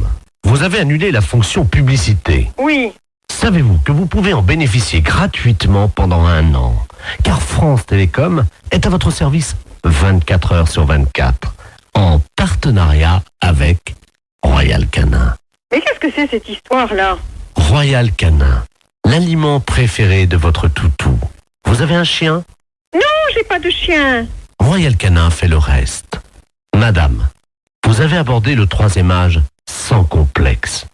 Vous avez annulé la fonction publicité. Oui. Savez-vous que vous pouvez en bénéficier gratuitement pendant 1 an? Car France Télécom est à votre service 24 heures sur 24, en partenariat avec Royal Canin. Mais qu'est-ce que c'est cette histoire-là? Royal Canin, l'aliment préféré de votre toutou. Vous avez un chien? Non, j'ai pas de chien. Royal Canin fait le reste. Madame, vous avez abordé le 3e âge sans complexe.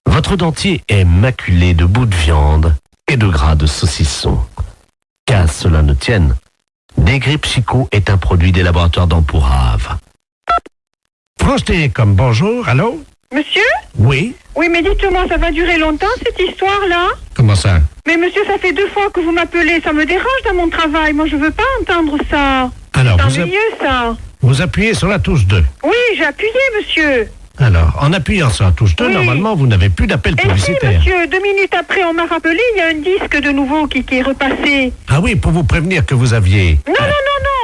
Votre dentier est maculé de bouts de viande et de gras de saucisson. Qu'à cela ne tienne, Desgrippes Chicot est un produit des laboratoires d'Ampourave. France Télécom, bonjour, allô? Monsieur? Oui. Oui, mais dites-moi, ça va durer longtemps cette histoire-là? Comment ça? Mais monsieur, ça fait 2 fois que vous m'appelez, ça me dérange dans mon travail. Moi, je veux pas entendre ça. Alors, c'est ennuyeux, ça. Vous appuyez sur la touche 2. Oui, j'ai appuyé, monsieur. Alors, en appuyant sur la touche 2, Oui. normalement, vous n'avez plus d'appel Et si, publicitaire. monsieur, 2 minutes après, on m'a rappelé, il y a un disque de nouveau qui est repassé. Ah oui, pour vous prévenir que vous aviez...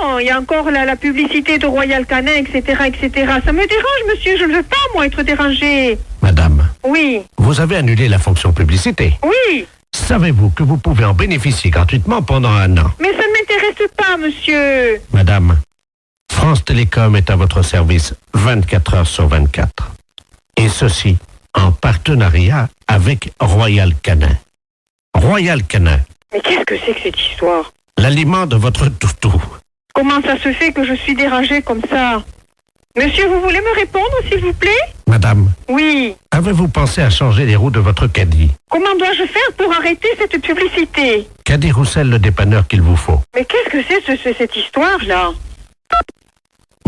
Non, il y a encore la publicité de Royal Canin, etc., etc. Ça me dérange, monsieur, je ne veux pas, moi, être dérangé. Madame, Oui. vous avez annulé la fonction publicité. Oui. Savez-vous que vous pouvez en bénéficier gratuitement pendant 1 an? Mais ça ne m'intéresse pas, monsieur. Madame, France Télécom est à votre service 24 heures sur 24. Et ceci en partenariat avec Royal Canin. Royal Canin, Mais qu'est-ce que c'est que cette histoire? l'aliment de votre toutou. Comment ça se fait que je suis dérangée comme ça? Monsieur, vous voulez me répondre, s'il vous plaît? Madame, Oui. avez-vous pensé à changer les roues de votre caddie? Comment dois-je faire pour arrêter cette publicité? Caddie Roussel, le dépanneur qu'il vous faut. Mais qu'est-ce que c'est cette histoire-là?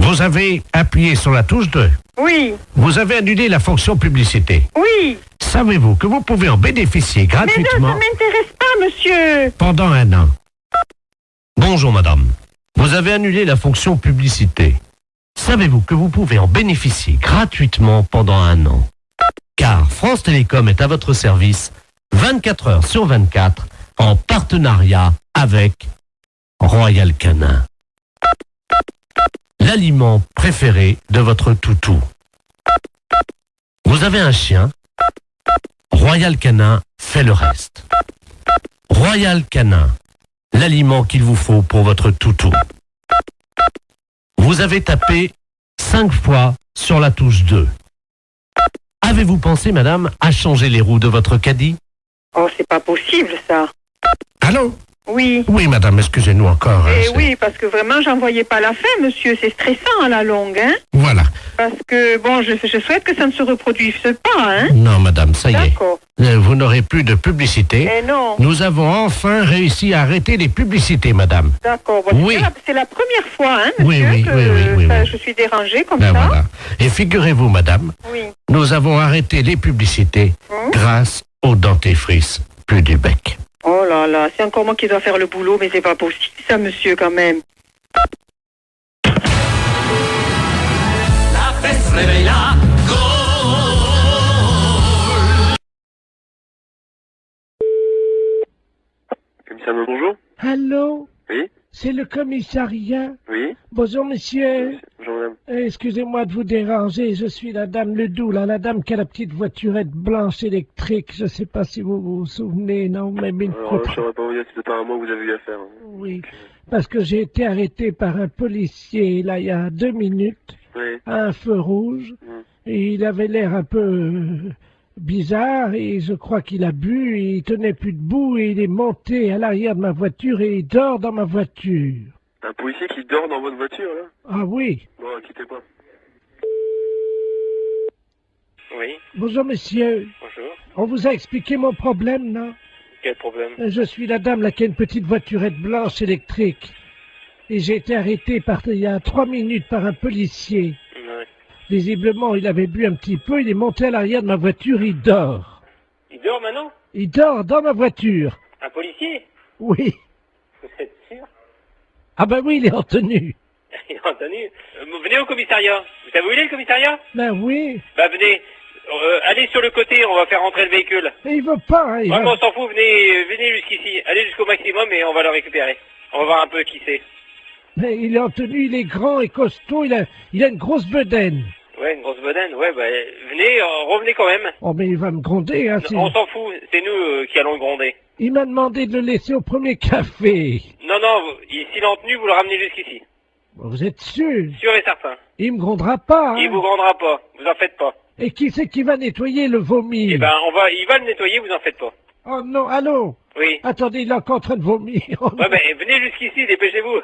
Vous avez appuyé sur la touche 2. Oui. Vous avez annulé la fonction publicité. Oui. Savez-vous que vous pouvez en bénéficier gratuitement Mais ça m'intéresse pas, monsieur. pendant un an? Bonjour madame. Vous avez annulé la fonction publicité. Savez-vous que vous pouvez en bénéficier gratuitement pendant un an? Car France Télécom est à votre service 24 heures sur 24 en partenariat avec Royal Canin. L'aliment préféré de votre toutou. Vous avez un chien? Royal Canin fait le reste. Royal Canin, l'aliment qu'il vous faut pour votre toutou. Vous avez tapé 5 fois sur la touche 2. Avez-vous pensé, madame, à changer les roues de votre caddie? Oh, c'est pas possible, ça. Allô? Oui. Oui, madame, excusez-nous encore. Eh oui, parce que vraiment, j'en voyais pas la fin, monsieur. C'est stressant à la longue, hein. Voilà. Parce que, bon, je souhaite que ça ne se reproduise pas, hein. Non, madame, ça y est. D'accord. Vous n'aurez plus de publicité. Eh non. Nous avons enfin réussi à arrêter les publicités, madame. D'accord. Bon, Oui. c'est la première fois, hein, monsieur, Oui, que je suis dérangée comme Ben ça. voilà. Et figurez-vous, madame, Oui. nous avons arrêté les publicités grâce au dentifrice plus du bec. Oh là là, c'est encore moi qui dois faire le boulot, mais c'est pas possible, ça, monsieur, quand même. La fesse réveille la Commissariat, bonjour. Allô? Oui. C'est le commissariat? Oui. Bonjour, monsieur. Bonjour, madame. Excusez-moi de vous déranger, je suis la dame Ledoux, là, la dame qui a la petite voiturette blanche électrique. Je sais pas si vous vous souvenez, non, même une Alors, photo. je saurais pas vous dire, c'est apparemment vous avez eu affaire. Oui, parce que j'ai été arrêté par un policier, là, il y a 2 minutes, Oui. à un feu rouge, et il avait l'air un peu bizarre, et je crois qu'il a bu, et il tenait plus debout, et il est monté à l'arrière de ma voiture, et il dort dans ma voiture. Un policier qui dort dans votre voiture, là? Ah oui. Bon, quittez pas. Oui. Bonjour, monsieur. Bonjour. On vous a expliqué mon problème, non? Quel problème? Je suis la dame là qui a une petite voiturette blanche électrique. Et j'ai été arrêté il y a 3 minutes par un policier. Ouais. Visiblement, il avait bu un petit peu, il est monté à l'arrière de ma voiture, il dort. Il dort maintenant? Il dort dans ma voiture. Un policier? Oui. Vous êtes sûr? Ah ben oui, il est en tenue. Il a entendu. Venez au commissariat. Vous savez où il est, le commissariat? Ben oui. Bah venez. Allez sur le côté, on va faire rentrer le véhicule. Mais il veut pas, hein, il va- Vraiment, on s'en fout, venez jusqu'ici. Allez jusqu'au maximum et on va le récupérer. On va voir un peu qui c'est. Mais il est en tenue, il est grand et costaud, il a une grosse bedaine. Ouais, une grosse bedaine. Ouais, bah venez, revenez quand même. Oh mais il va me gronder, hein. On s'en fout, c'est nous qui allons le gronder. Il m'a demandé de le laisser au premier café. Non, s'il est en tenue, vous le ramenez jusqu'ici. Vous êtes sûr? Sûr et certain. Il me grondera pas, hein. Il vous grondera pas, vous en faites pas. Et qui c'est qui va nettoyer le vomi? Eh ben, il va le nettoyer, vous en faites pas. Oh non, allô? Oui. Attendez, il est encore en train de vomir. Oh, Ouais, mais venez jusqu'ici, dépêchez-vous.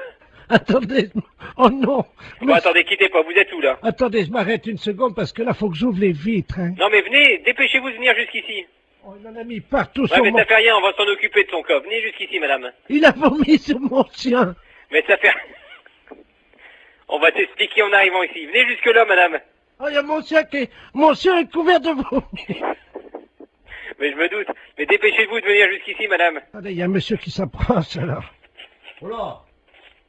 attendez, oh non. Bon, attendez, quittez pas, vous êtes où, là? Attendez, je m'arrête une seconde parce que là, faut que j'ouvre les vitres, hein. Non, mais venez, dépêchez-vous de venir jusqu'ici. Oh, il en a mis partout Ouais, sur mais mon... ça fait rien, on va s'en occuper de son cas. Venez jusqu'ici, madame. Il a vomi sur mon chien. Mais ça fait... On va t'expliquer en arrivant ici. Venez jusque-là, madame. Oh, il y a mon chien mon chien est couvert de vomi. Mais je me doute. Mais dépêchez-vous de venir jusqu'ici, madame. Attendez, il y a un monsieur qui s'approche, alors. Oh là.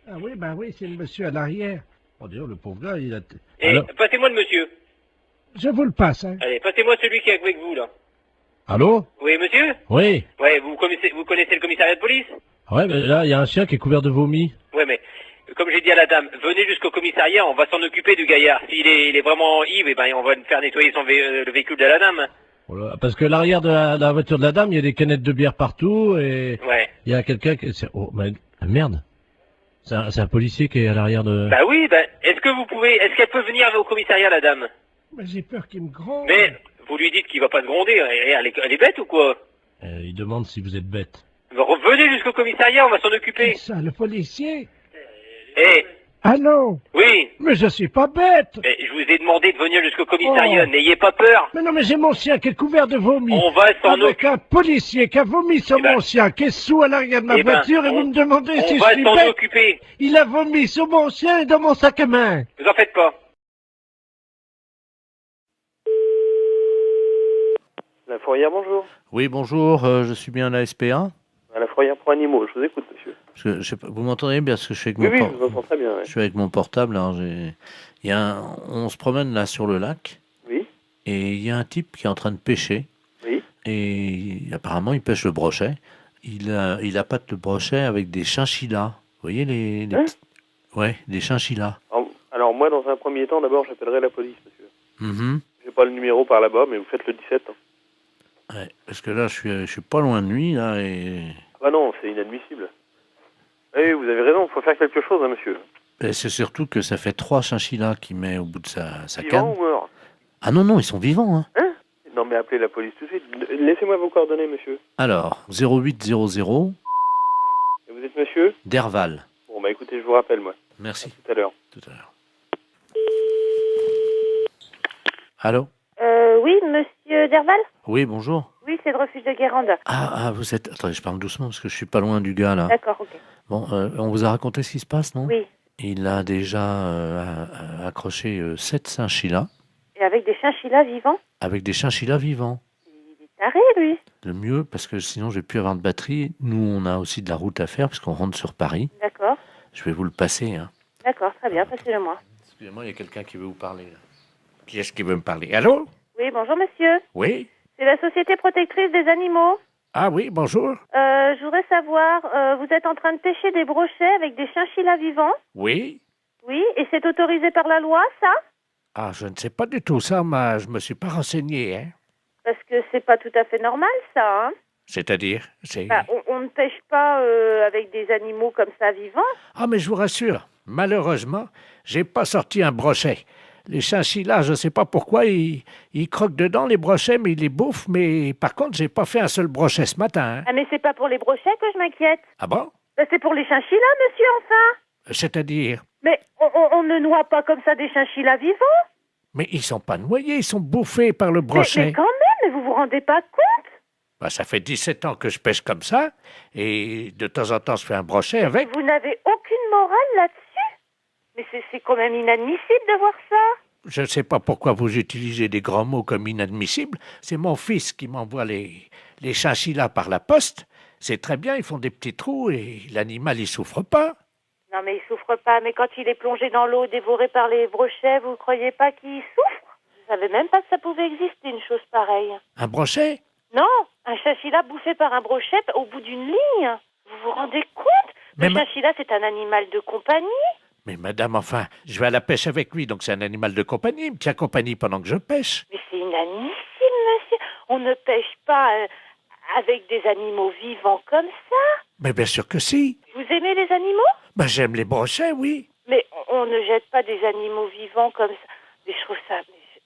Ah oui, ben oui, c'est le monsieur à l'arrière. Oh, d'ailleurs, le pauvre gars, il a... Et Alors, passez-moi le monsieur. je vous le passe, hein. Allez, passez-moi celui qui est avec vous, là. Allô? Oui, monsieur? Oui. Ouais, vous connaissez le commissariat de police? Ouais, mais là, il y a un chien qui est couvert de vomi. Ouais, mais comme j'ai dit à la dame, venez jusqu'au commissariat, on va s'en occuper du gaillard. S'il est vraiment ivre, eh ben, on va faire nettoyer le véhicule de la dame. Voilà, parce que l'arrière de la voiture de la dame, il y a des canettes de bière partout et Ouais. il y a quelqu'un qui... Oh, mais, merde. C'est un policier qui est à l'arrière de... Bah oui, bah, est-ce qu'elle peut venir au commissariat, la dame? Mais j'ai peur qu'il me gronde. Mais, vous lui dites qu'il va pas se gronder, elle est bête ou quoi? Il demande si vous êtes bête. Revenez jusqu'au commissariat, on va s'en occuper. Ça, le policier? Eh, Allô? oui, Mais je suis pas bête. mais je vous ai demandé de venir jusqu'au commissariat, Oh. n'ayez pas peur. Mais non, mais j'ai mon chien qui est couvert de vomi. On va s'en Avec un policier qui a vomi sur mon chien, qui est sous à l'arrière de ma Eh ben, voiture, et vous me demandez si On je va suis s'en bête. occuper. Il a vomi sur mon chien et dans mon sac à main. Vous en faites pas. La fourrière, bonjour. Oui, bonjour, je suis bien à la SPA. À la fourrière pour animaux, je vous écoute, monsieur. Parce que, je sais pas, vous m'entendez bien, parce que je suis avec Oui, mon oui, por- je vous entends très bien. Ouais. je suis avec mon portable. Alors on se promène là sur le lac. Oui. Et il y a un type qui est en train de pêcher. Oui. Et apparemment, il pêche le brochet. Il appâte le brochet avec des chinchillas. Vous voyez les petits... Ouais, des chinchillas. Alors, moi, dans un premier temps, d'abord, j'appellerai la police, monsieur. Mhm. J'ai pas le numéro par là-bas, mais vous faites le 17. Hein. Ouais, parce que là, je suis pas loin de lui, là, et... Ah non, c'est inadmissible. Oui, vous avez raison, il faut faire quelque chose, hein, monsieur. Et c'est surtout que ça fait 3 chinchillas qu'il met au bout de sa Vivant canne. ou mort? Ah non, ils sont vivants, hein. Hein? Non, mais appelez la police tout de suite. Laissez-moi vos coordonnées, monsieur. Alors, 0800 Et vous êtes monsieur? Derval. Bon, bah écoutez, je vous rappelle, moi. Merci. À tout à l'heure. Tout à l'heure. Allô? Oui, monsieur Derval? Oui, bonjour. Oui, c'est le refuge de Guérande. Vous êtes... Attendez, je parle doucement parce que je suis pas loin du gars, là. D'accord, ok. Bon, on vous a raconté ce qui se passe, non? Oui. Il a déjà accroché 7 chinchillas Et avec des chinchillas vivants? avec des chinchillas vivants. Il est taré, lui. Le mieux, parce que sinon je vais plus avoir de batterie. Nous, on a aussi de la route à faire puisqu'on rentre sur Paris. D'accord. Je vais vous le passer, hein. D'accord, très bien, passez-le-moi. Excusez-moi, il y a quelqu'un qui veut vous parler, là. Qui est-ce qui veut me parler? Allô? Oui, bonjour, monsieur. Oui? C'est la Société Protectrice des Animaux. Ah oui, bonjour. Je voudrais savoir, vous êtes en train de pêcher des brochets avec des chinchillas vivants? Oui? Oui, et c'est autorisé par la loi, ça? Ah, je ne sais pas du tout ça, mais je me suis pas renseigné, hein. Parce que c'est pas tout à fait normal, ça, hein? C'est-à-dire, c'est... Bah, on ne pêche pas avec des animaux comme ça vivants. Ah, mais je vous rassure, malheureusement, j'ai pas sorti un brochet. Les chinchillas, je ne sais pas pourquoi, ils croquent dedans les brochets, mais ils les bouffent. Mais par contre, j'ai pas fait un seul brochet ce matin, hein. Ah, mais c'est pas pour les brochets que je m'inquiète. Ah bon? Bah, c'est pour les chinchillas, monsieur, enfin. C'est-à-dire? Mais on ne noie pas comme ça des chinchillas vivants. Mais ils sont pas noyés, ils sont bouffés par le brochet. Mais quand même, mais vous vous rendez pas compte? Bah, ça fait 17 ans que je pêche comme ça, et de temps en temps, je fais un brochet avec. Vous n'avez aucune morale là-dessus? Mais c'est quand même inadmissible de voir ça. Je ne sais pas pourquoi vous utilisez des grands mots comme inadmissible. C'est mon fils qui m'envoie les chinchillas par la poste. C'est très bien, ils font des petits trous et l'animal, il souffre pas. Non, mais il souffre pas. Mais quand il est plongé dans l'eau, dévoré par les brochets, vous croyez pas qu'il souffre? Je savais même pas que ça pouvait exister, une chose pareille. Un brochet? Non, un chinchilla bouffé par un brochet au bout d'une ligne. Vous vous rendez compte? Le chinchilla, c'est un animal de compagnie. Mais madame, enfin, je vais à la pêche avec lui, donc c'est un animal de compagnie. Il me tient compagnie pendant que je pêche. Mais c'est inadmissible, monsieur. On ne pêche pas avec des animaux vivants comme ça. Mais bien sûr que si. Vous aimez les animaux? Ben, j'aime les brochets, oui. Mais on ne jette pas des animaux vivants comme ça. Mais je trouve ça...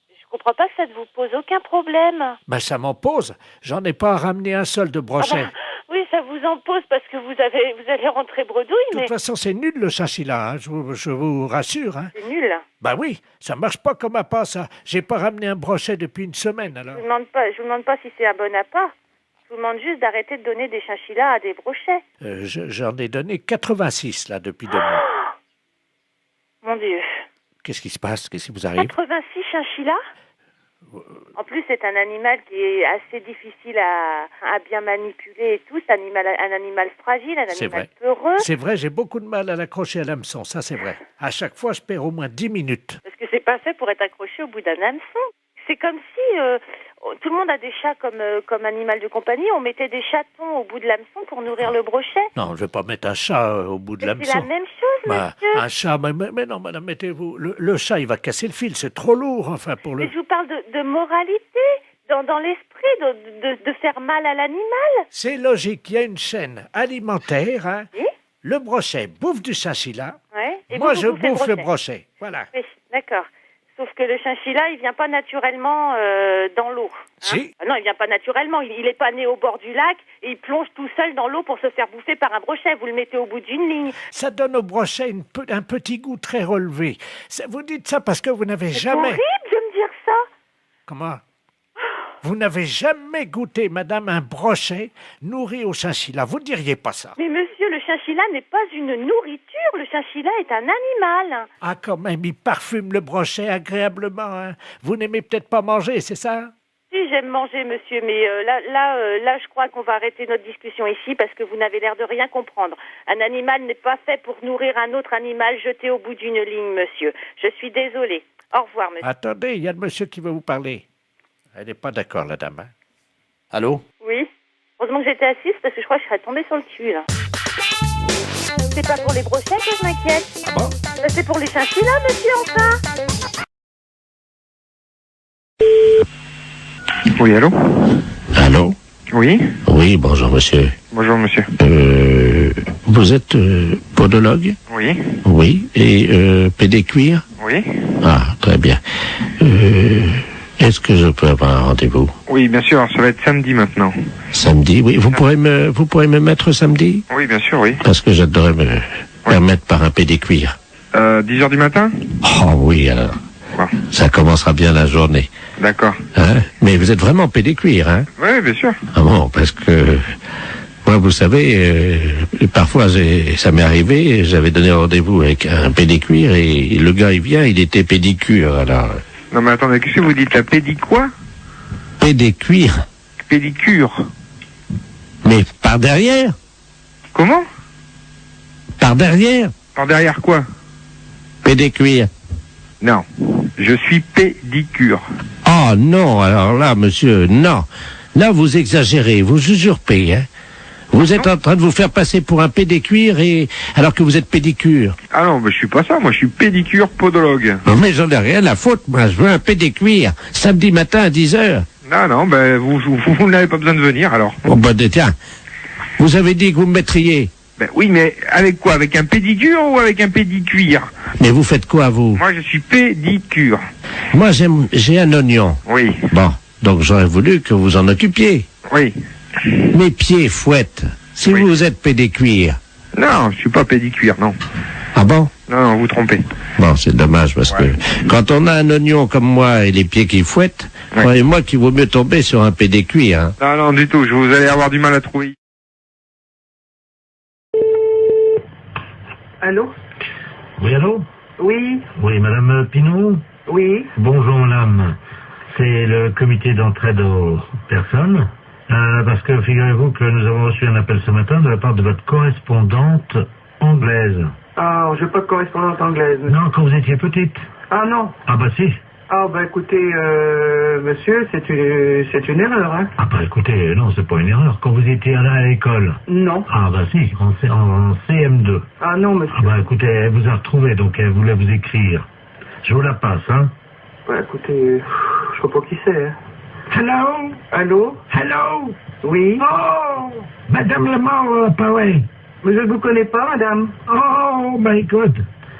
Je comprends pas que ça ne vous pose aucun problème. Ben, ça m'en pose. J'en ai pas ramené un seul de brochet. Ah bah, oui, ça vous en pose parce que vous allez rentrer bredouille, De toute façon, c'est nul le chinchilla, hein, je vous rassure. Hein. C'est nul. Ben oui, ça marche pas comme appât, ça. J'ai pas ramené un brochet depuis une semaine, alors. Je vous demande pas si c'est un bon appât. Je vous demande juste d'arrêter de donner des chinchillas à des brochets. J'en ai donné 86, là, depuis 2 mois. Mon Dieu. Qu'est-ce qui se passe? Qu'est-ce qui vous arrive? 86 chinchillas? En plus, c'est un animal qui est assez difficile à bien manipuler et tout. C'est un animal fragile, un animal peureux. C'est vrai, j'ai beaucoup de mal à l'accrocher à l'hameçon, ça c'est vrai. À chaque fois, je perds au moins 10 minutes. Parce que c'est pas fait pour être accroché au bout d'un hameçon. C'est comme si tout le monde a des chats comme animal de compagnie. On mettait des chatons au bout de l'hameçon pour nourrir le brochet. Non, je vais pas mettre un chat au bout de l'hameçon. C'est la même chose, monsieur. Un chat, mais non, madame, mettez-vous... Le chat, il va casser le fil, c'est trop lourd, enfin, pour le... Mais je vous parle de moralité, dans l'esprit, de faire mal à l'animal. C'est logique, il y a une chaîne alimentaire, hein. Oui? Le brochet bouffe du chinchilla. Ouais. Et moi, je bouffe le brochet. Voilà. Oui, d'accord. Sauf que le chinchilla, il vient pas naturellement dans l'eau. Hein? Si. Ah non, il vient pas naturellement. Il est pas né au bord du lac et il plonge tout seul dans l'eau pour se faire bouffer par un brochet. Vous le mettez au bout d'une ligne. Ça donne au brochet un petit goût très relevé. Vous dites ça parce que vous n'avez jamais... C'est horrible de me dire ça. Comment? Vous n'avez jamais goûté, madame, un brochet nourri au chinchilla. Vous ne diriez pas ça. Mais monsieur, le chinchilla n'est pas une nourriture, le chinchilla est un animal. Ah, quand même, il parfume le brochet agréablement, hein. Vous n'aimez peut-être pas manger, c'est ça? Si, j'aime manger, monsieur, mais là, je crois qu'on va arrêter notre discussion ici parce que vous n'avez l'air de rien comprendre. Un animal n'est pas fait pour nourrir un autre animal jeté au bout d'une ligne, monsieur. Je suis désolée. Au revoir, monsieur. Attendez, il y a le monsieur qui veut vous parler. Elle n'est pas d'accord, la dame. Hein? Allô? Oui. Heureusement que j'étais assise parce que je crois que je serais tombée sur le cul, là. C'est pas pour les brochettes que je m'inquiète. Ah bon? C'est pour les chinchillas, monsieur, enfin. Oui, allô? Allô? Oui? Oui, bonjour monsieur. Bonjour monsieur. Vous êtes podologue? Oui. Oui. Et pédécuir? Oui. Ah, très bien. Est-ce que je peux avoir un rendez-vous? Oui, bien sûr, ça va être samedi maintenant. Samedi, oui. Vous pourrez me mettre samedi? Oui, bien sûr, oui. Parce que j'adorerais me permettre par un pédécuir. 10h du matin? Oh oui, alors. Bon. Ça commencera bien la journée. D'accord. Hein? Mais vous êtes vraiment pédécuir, hein? Oui, bien sûr. Ah bon, parce que moi, vous savez, parfois ça m'est arrivé, j'avais donné rendez-vous avec un pédécuir et le gars il vient, il était pédicure, alors. Non mais attendez, qu'est-ce que vous dites, la pédi quoi? Pédécuir. Pédicure. Mais par derrière? Comment? Par derrière? Par derrière quoi? Pédécuir. Non, je suis pédicure. Oh non, alors là, monsieur, non. Là, vous exagérez, vous usurpez, hein. Vous êtes en train de vous faire passer pour un pédécuir alors que vous êtes pédicure. Ah non, mais je suis pas ça, moi je suis pédicure podologue. Non mais j'en ai rien à foutre, moi je veux un pédécuir, samedi matin à 10h. Non, ben vous n'avez pas besoin de venir alors. Bon ben tiens, vous avez dit que vous me mettriez. Ben oui, mais avec quoi? Avec un pédicure ou avec un pédicuir? Mais vous faites quoi vous? Moi je suis pédicure. Moi j'ai un oignon. Oui. Bon, donc j'aurais voulu que vous en occupiez. Oui. Mes pieds fouettent. Si vous êtes pédécuir. Non, je suis pas pédicuir, non. Ah bon? Non, vous trompez. Bon, c'est dommage parce que quand on a un oignon comme moi et les pieds qui fouettent, croyez-moi qu'il vaut mieux tomber sur un pédécuir. Hein. Non, du tout. Vous allez avoir du mal à trouver. Allô? Oui, allô? Oui. Oui, madame Pinot? Oui. Bonjour, madame. C'est le comité d'entraide aux personnes. Parce que figurez-vous que nous avons reçu un appel ce matin de la part de votre correspondante anglaise. Ah, j'ai pas de correspondante anglaise. Non, quand vous étiez petite. Ah non. Ah bah si. Ah bah écoutez, monsieur, c'est une erreur, hein. Ah bah écoutez, non, c'est pas une erreur. Quand vous étiez là à l'école. Non. Ah bah si, en CM2. Ah non, monsieur. Ah bah écoutez, elle vous a retrouvé, donc elle voulait vous écrire. Je vous la passe, hein. Bah écoutez, je sais pas qui c'est, hein. Hello? Allô? Hello? Oui? Oh! Madame Lamar, pareil. Mais je ne vous connais pas, madame. Oh, my God.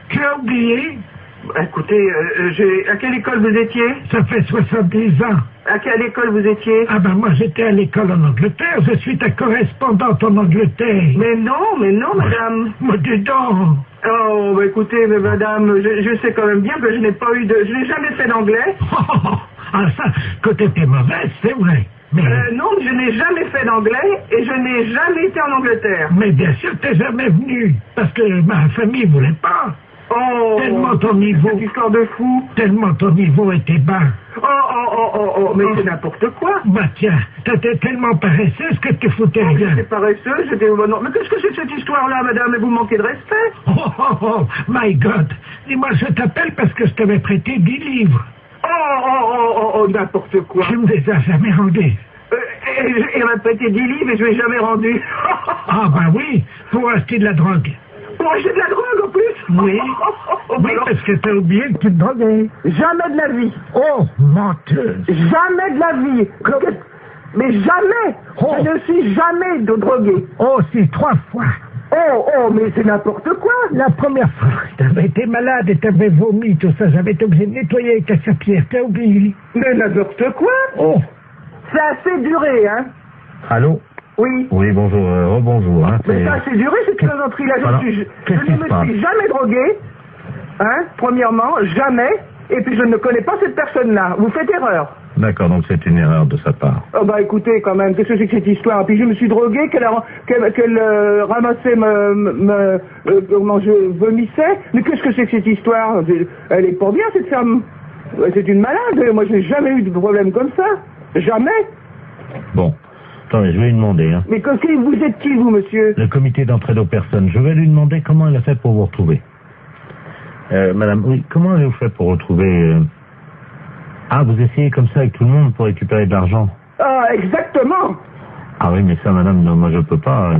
Tu as oublié? Bah, écoutez, à quelle école vous étiez? Ça fait 70 ans. À quelle école vous étiez? Ah ben moi j'étais à l'école en Angleterre, je suis ta correspondante en Angleterre. Mais non, madame. Moi dis donc. Oh, bah écoutez, mais madame, je sais quand même bien que je n'ai jamais fait d'anglais. Ah ça, côté t'es mauvaise, c'est vrai. Mais... non, je n'ai jamais fait d'anglais et je n'ai jamais été en Angleterre. Mais bien sûr, t'es jamais venu, parce que ma famille voulait pas. Oh, tellement ton niveau... Cette histoire de fou. Tellement ton niveau était bas. Oh, mais c'est n'importe quoi. Bah tiens, t'étais tellement paresseuse que tu foutais rien. J'étais paresseuse, non, mais qu'est-ce que c'est cette histoire-là, madame? Et vous manquez de respect. Oh, my God. Dis-moi, je t'appelle parce que je t'avais prêté 10 livres. Oh, n'importe quoi. Tu me les as jamais rendus. Il m'a prêté 10 livres et je ne l'ai jamais rendu. Ah, bah oui, pour acheter de la drogue. Pour acheter de la drogue en plus? Oui. Oui, parce que t'as oublié que tu te droguais. Jamais de la vie. Oh, menteuse. Jamais de la vie. Mais jamais. Oh. Je ne suis jamais drogué. Oh, si, 3 fois. Oh, mais c'est n'importe quoi. La première fois, t'avais été malade et t'avais vomi, tout ça. J'avais été obligé de nettoyer avec la serpillère. T'as oublié? Mais n'importe quoi. Oh. C'est assez duré, hein. Allô? Oui. Oui, bonjour, rebonjour. Hein, mais ça, c'est duré, cette plaisanterie-là. Je ne me suis jamais drogué, hein, premièrement, jamais, et puis je ne connais pas cette personne-là. Vous faites erreur. D'accord, donc c'est une erreur de sa part. Oh bah écoutez quand même, qu'est-ce que c'est que cette histoire? Puis je me suis drogué, qu'elle ramassait comment je vomissais. Mais qu'est-ce que c'est que cette histoire? Elle est pas bien cette femme. C'est une malade. Moi j'ai jamais eu de problème comme ça. Jamais. Bon, attendez, je vais lui demander. Hein. Mais vous êtes qui vous, monsieur? Le comité d'entraide aux personnes. Je vais lui demander comment elle a fait pour vous retrouver. Madame, oui, comment avez-vous fait pour retrouver... Ah, vous essayez comme ça avec tout le monde pour récupérer de l'argent? Ah, exactement. Ah oui, mais ça, madame, non, moi je peux pas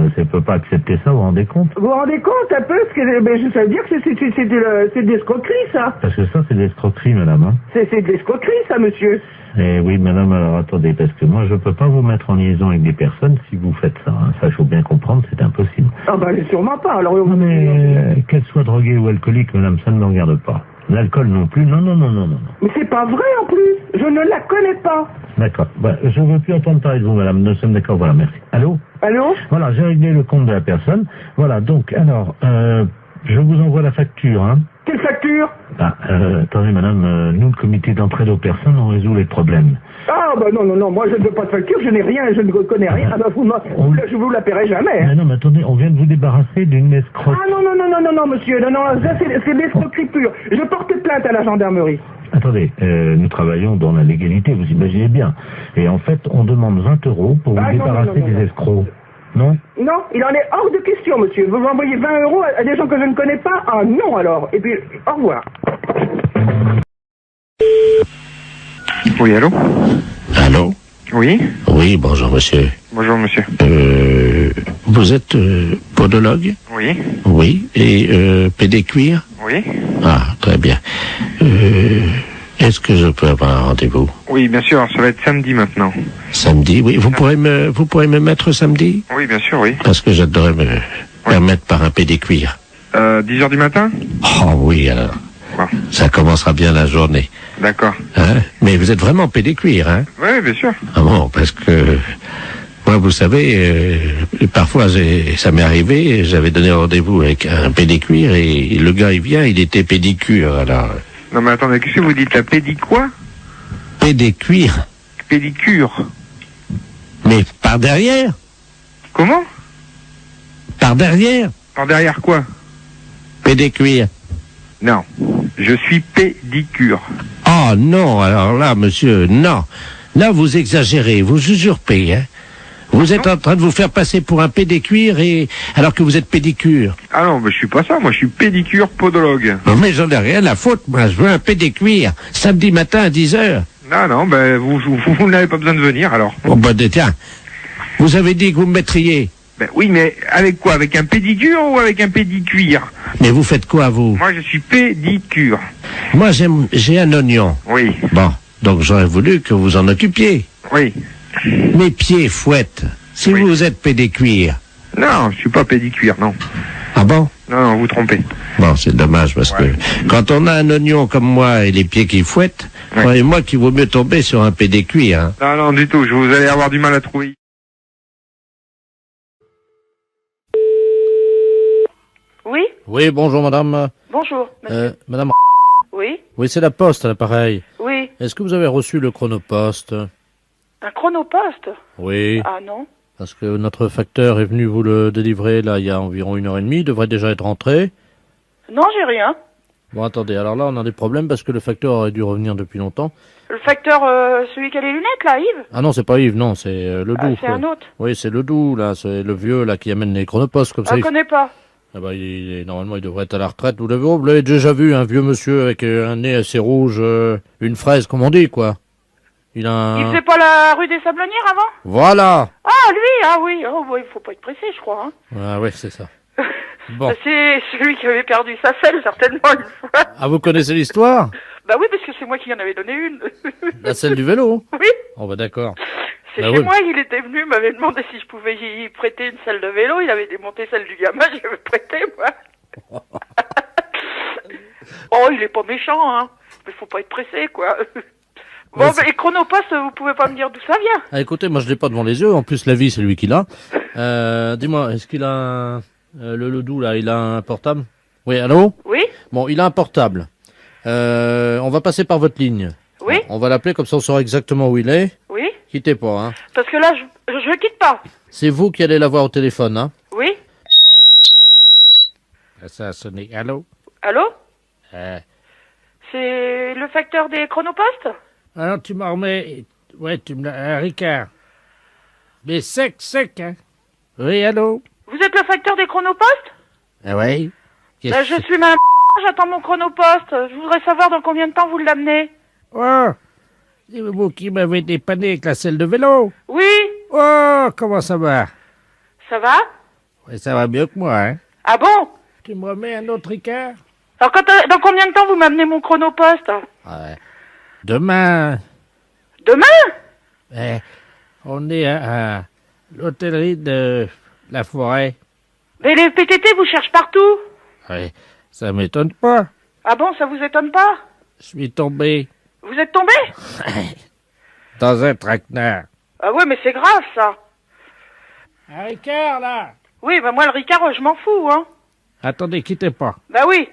accepter ça, vous vous rendez compte? Vous vous rendez compte un peu? Ça veut dire que c'est de l'escroquerie, ça. Parce que ça, c'est de l'escroquerie, madame. Hein. C'est de l'escroquerie, ça, monsieur. Eh oui, madame, alors attendez, parce que moi je peux pas vous mettre en liaison avec des personnes si vous faites ça. Hein. Ça, il faut bien comprendre, c'est impossible. Ah bah, sûrement pas. Alors, non, mais qu'elle soit droguée ou alcoolique, madame, ça ne me regarde pas. L'alcool non plus, non. Mais c'est pas vrai en plus, je ne la connais pas. D'accord, bah, je ne veux plus entendre parler de vous, madame, nous sommes d'accord, voilà, merci. Allô? Allô? Voilà, j'ai réglé le compte de la personne. Voilà, donc, alors, je vous envoie la facture, hein. Quelle facture? Ah, attendez, madame, nous, le comité d'entraide aux personnes, on résout les problèmes. Ah, bah non, moi je ne veux pas de facture, je n'ai rien, je ne connais rien. Ah, bah, je vous la paierai jamais. Hein. Mais non, mais attendez, on vient de vous débarrasser d'une escroque. Ah non, monsieur, non, ça c'est de l'escroquerie pure. Je porte plainte à la gendarmerie. Attendez, nous travaillons dans la légalité, vous imaginez bien. Et en fait, on demande 20 € pour vous débarrasser des escrocs. Non? Non, il en est hors de question, monsieur. Vous envoyez 20 € à des gens que je ne connais pas? Ah non, alors. Et puis, au revoir. Oui, allô? Allô? Oui? Oui, bonjour, monsieur. Bonjour, monsieur. Vous êtes podologue? Oui. Oui. Et pédécuir? Oui. Ah, très bien. Est-ce que je peux avoir un rendez-vous? Oui, bien sûr, ça va être samedi maintenant. Samedi, oui. Vous pourrez me mettre samedi? Oui, bien sûr, oui. Parce que j'adorerais me permettre par un pédécuir. 10h du matin? Oh oui, alors. Bon. Ça commencera bien la journée. D'accord. Hein? Mais vous êtes vraiment pédécuir, hein? Oui, bien sûr. Ah bon, parce que... Moi, vous savez, parfois, ça m'est arrivé, j'avais donné rendez-vous avec un pédécuir et le gars, il vient, il était pédicure, alors... Non, mais attendez, qu'est-ce que vous dites, la pédi quoi? Pédécuir. Pédicure. Mais par derrière? Comment? Par derrière? Par derrière quoi? Pédécuir. Non, je suis pédicure. Oh non, alors là, monsieur, non. Là, vous exagérez, vous usurpez, hein. Vous êtes en train de vous faire passer pour un pédécuir alors que vous êtes pédicure. Ah non, mais je suis pas ça, moi je suis pédicure podologue. Non, mais j'en ai rien à foutre, moi, je veux un pédécuir, samedi matin à 10h. Non, ben vous n'avez pas besoin de venir alors. Bon, tiens, vous avez dit que vous me mettriez. Ben oui, mais avec quoi? Avec un pédicure ou avec un pédicuir? Mais vous faites quoi, vous? Moi je suis pédicure. Moi j'ai un oignon. Oui. Bon, donc j'aurais voulu que vous en occupiez. Oui. Mes pieds fouettent. Si vous êtes pédécuir. Non, je suis pas pédicuir, non. Ah bon? Non, vous trompez. Bon, c'est dommage parce que quand on a un oignon comme moi et les pieds qui fouettent, croyez-moi qu'il vaut mieux tomber sur un pédécuir. Hein. Non, du tout. Vous allez avoir du mal à trouver. Oui? Oui, bonjour madame. Bonjour, monsieur. Madame. Oui? Oui, c'est la poste à l'appareil. Oui. Est-ce que vous avez reçu le chronopost? Un chronopost? Oui. Ah non. Parce que notre facteur est venu vous le délivrer là il y a environ 1h30, il devrait déjà être rentré. Non, j'ai rien. Bon, attendez, alors là on a des problèmes parce que le facteur aurait dû revenir depuis longtemps. Le facteur, celui qui a les lunettes là, Yves? Ah non, c'est pas Yves, non, c'est le doux. C'est un autre. Oui, c'est le doux, là, c'est le vieux là qui amène les chronopostes comme ça. Je connais pas. Ah bah, normalement il devrait être à la retraite. Vous l'avez déjà vu, un vieux monsieur avec un nez assez rouge, une fraise comme on dit, quoi. Il faisait pas la rue des Sablonnières avant? Voilà. Ah, lui, ah oui. Oh, bon, il faut pas être pressé, je crois. Hein. Ah ouais, c'est ça. Bon. C'est celui qui avait perdu sa selle, certainement, une fois. Ah, vous connaissez l'histoire? Bah oui, parce que c'est moi qui en avais donné une. La selle du vélo? Oui. Oh bah d'accord. C'est chez moi, il était venu, m'avait demandé si je pouvais y prêter une selle de vélo. Il avait démonté celle du gamin, je l'avais prêté, moi. Oh, il est pas méchant, hein. Mais faut pas être pressé, quoi. Bon, et Chronopost, vous pouvez pas me dire d'où ça vient? Ah, écoutez, moi je l'ai pas devant les yeux. En plus, la vie, c'est lui qui l'a. Dis-moi, est-ce qu'il a le doux là, il a un portable? Oui, allô? Oui. Bon, il a un portable. On va passer par votre ligne. Oui. On va l'appeler comme ça on saura exactement où il est. Oui. Quittez pas, hein. Parce que là, je quitte pas. C'est vous qui allez l'avoir au téléphone, hein. Oui. Ça a sonné. Allô? Allô? Euh, C'est le facteur des chronopostes? Alors, tu m'en remets... Ouais, tu me l'as... Ricard. Mais sec, hein? Oui, allô? Vous êtes le facteur des chronopostes? Ah ouais? Bah, je suis madame j'attends mon chronoposte. Je voudrais savoir dans combien de temps vous l'amenez. Oh! C'est vous qui m'avez dépanné avec la selle de vélo? Oui. Oh, comment ça va? Ça va? Ouais, ça va mieux que moi, hein? Ah bon? Tu me remets un autre Ricard? Alors, dans combien de temps vous m'amenez mon chronoposte? Ouais. Demain. Demain? On est à l'hôtellerie de la forêt. Mais les PTT vous cherchent partout. Ouais, ça m'étonne pas. Ah bon, ça vous étonne pas? Je suis tombé Vous êtes tombé? dans un traquenard. Ah ouais, mais c'est grave, ça. Un Ricard, là? Oui, bah moi, le Ricard, je m'en fous, hein. Attendez, quittez pas. Bah oui.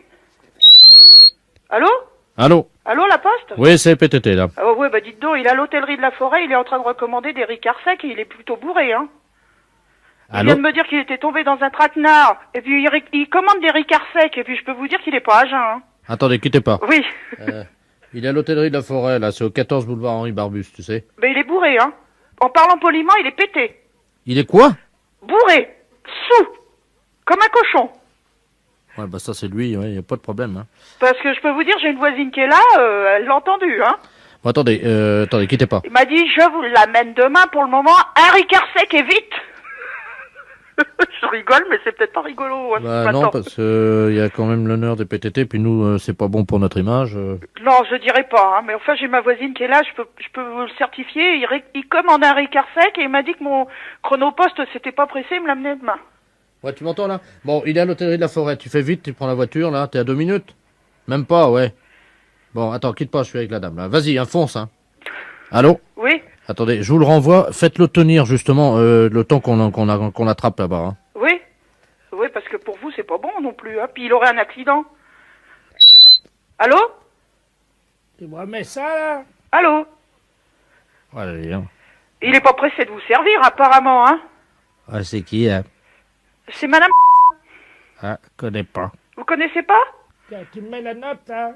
Allô? Allô? Allô, la poste? Oui, c'est PTT, là. Ah ouais, bah dites donc, il est à l'hôtellerie de la forêt, il est en train de recommander des Ricards secs et il est plutôt bourré, hein. Il Allô? vient de me dire qu'il était tombé dans un traquenard, et puis il commande des Ricards secs, et puis je peux vous dire qu'il est pas à jeun, hein. Attendez, quittez pas. Oui. Il est à l'hôtellerie de la forêt, là, c'est au 14 boulevard Henri Barbus, tu sais. Mais il est bourré, hein. En parlant poliment, il est pété. Il est quoi? Bourré. Sous. Comme un cochon. Ouais, bah ça c'est lui, ouais, y a pas de problème, hein. Parce que je peux vous dire, j'ai une voisine qui est là, elle l'a entendu, hein. Bon, attendez, quittez pas. Il m'a dit, je vous l'amène demain pour le moment, un Ricard sec et vite. Je rigole, mais c'est peut-être pas rigolo. Hein, Bah non, parce que y a quand même l'honneur des PTT, puis nous, c'est pas bon pour notre image. Non, je dirais pas, hein, mais enfin, j'ai ma voisine qui est là, je peux vous le certifier. Il commande un Ricard sec et il m'a dit que mon chronoposte s'était pas pressé, il me l'amenait demain. Ouais, tu m'entends là? Bon, il est à l'hôtellerie de la forêt, tu fais vite, tu prends la voiture, là, t'es à 2 minutes? Même pas, ouais. Bon, attends, quitte pas, je suis avec la dame, là. Vas-y, fonce, hein. Allô? Oui? Attendez, je vous le renvoie, faites-le tenir, justement, le temps qu'on attrape là-bas, hein. Oui? Oui, parce que pour vous, c'est pas bon non plus, hein, puis il aurait un accident. Allô? Tu me remets ça, là? Allô? Allez, hein. Il est pas pressé de vous servir, apparemment, hein. Ah, c'est qui, hein? C'est madame... Ah, connais pas. Vous connaissez pas? Tiens, tu me mets la note, là?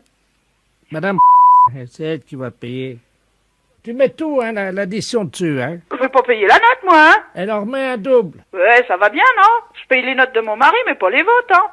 Madame, c'est elle qui va payer. Tu mets tout, hein, l'addition dessus, hein? Je vais pas payer la note, moi, hein. Elle en remet un double. Ouais, ça va bien, non? Je paye les notes de mon mari, mais pas les vôtres, hein.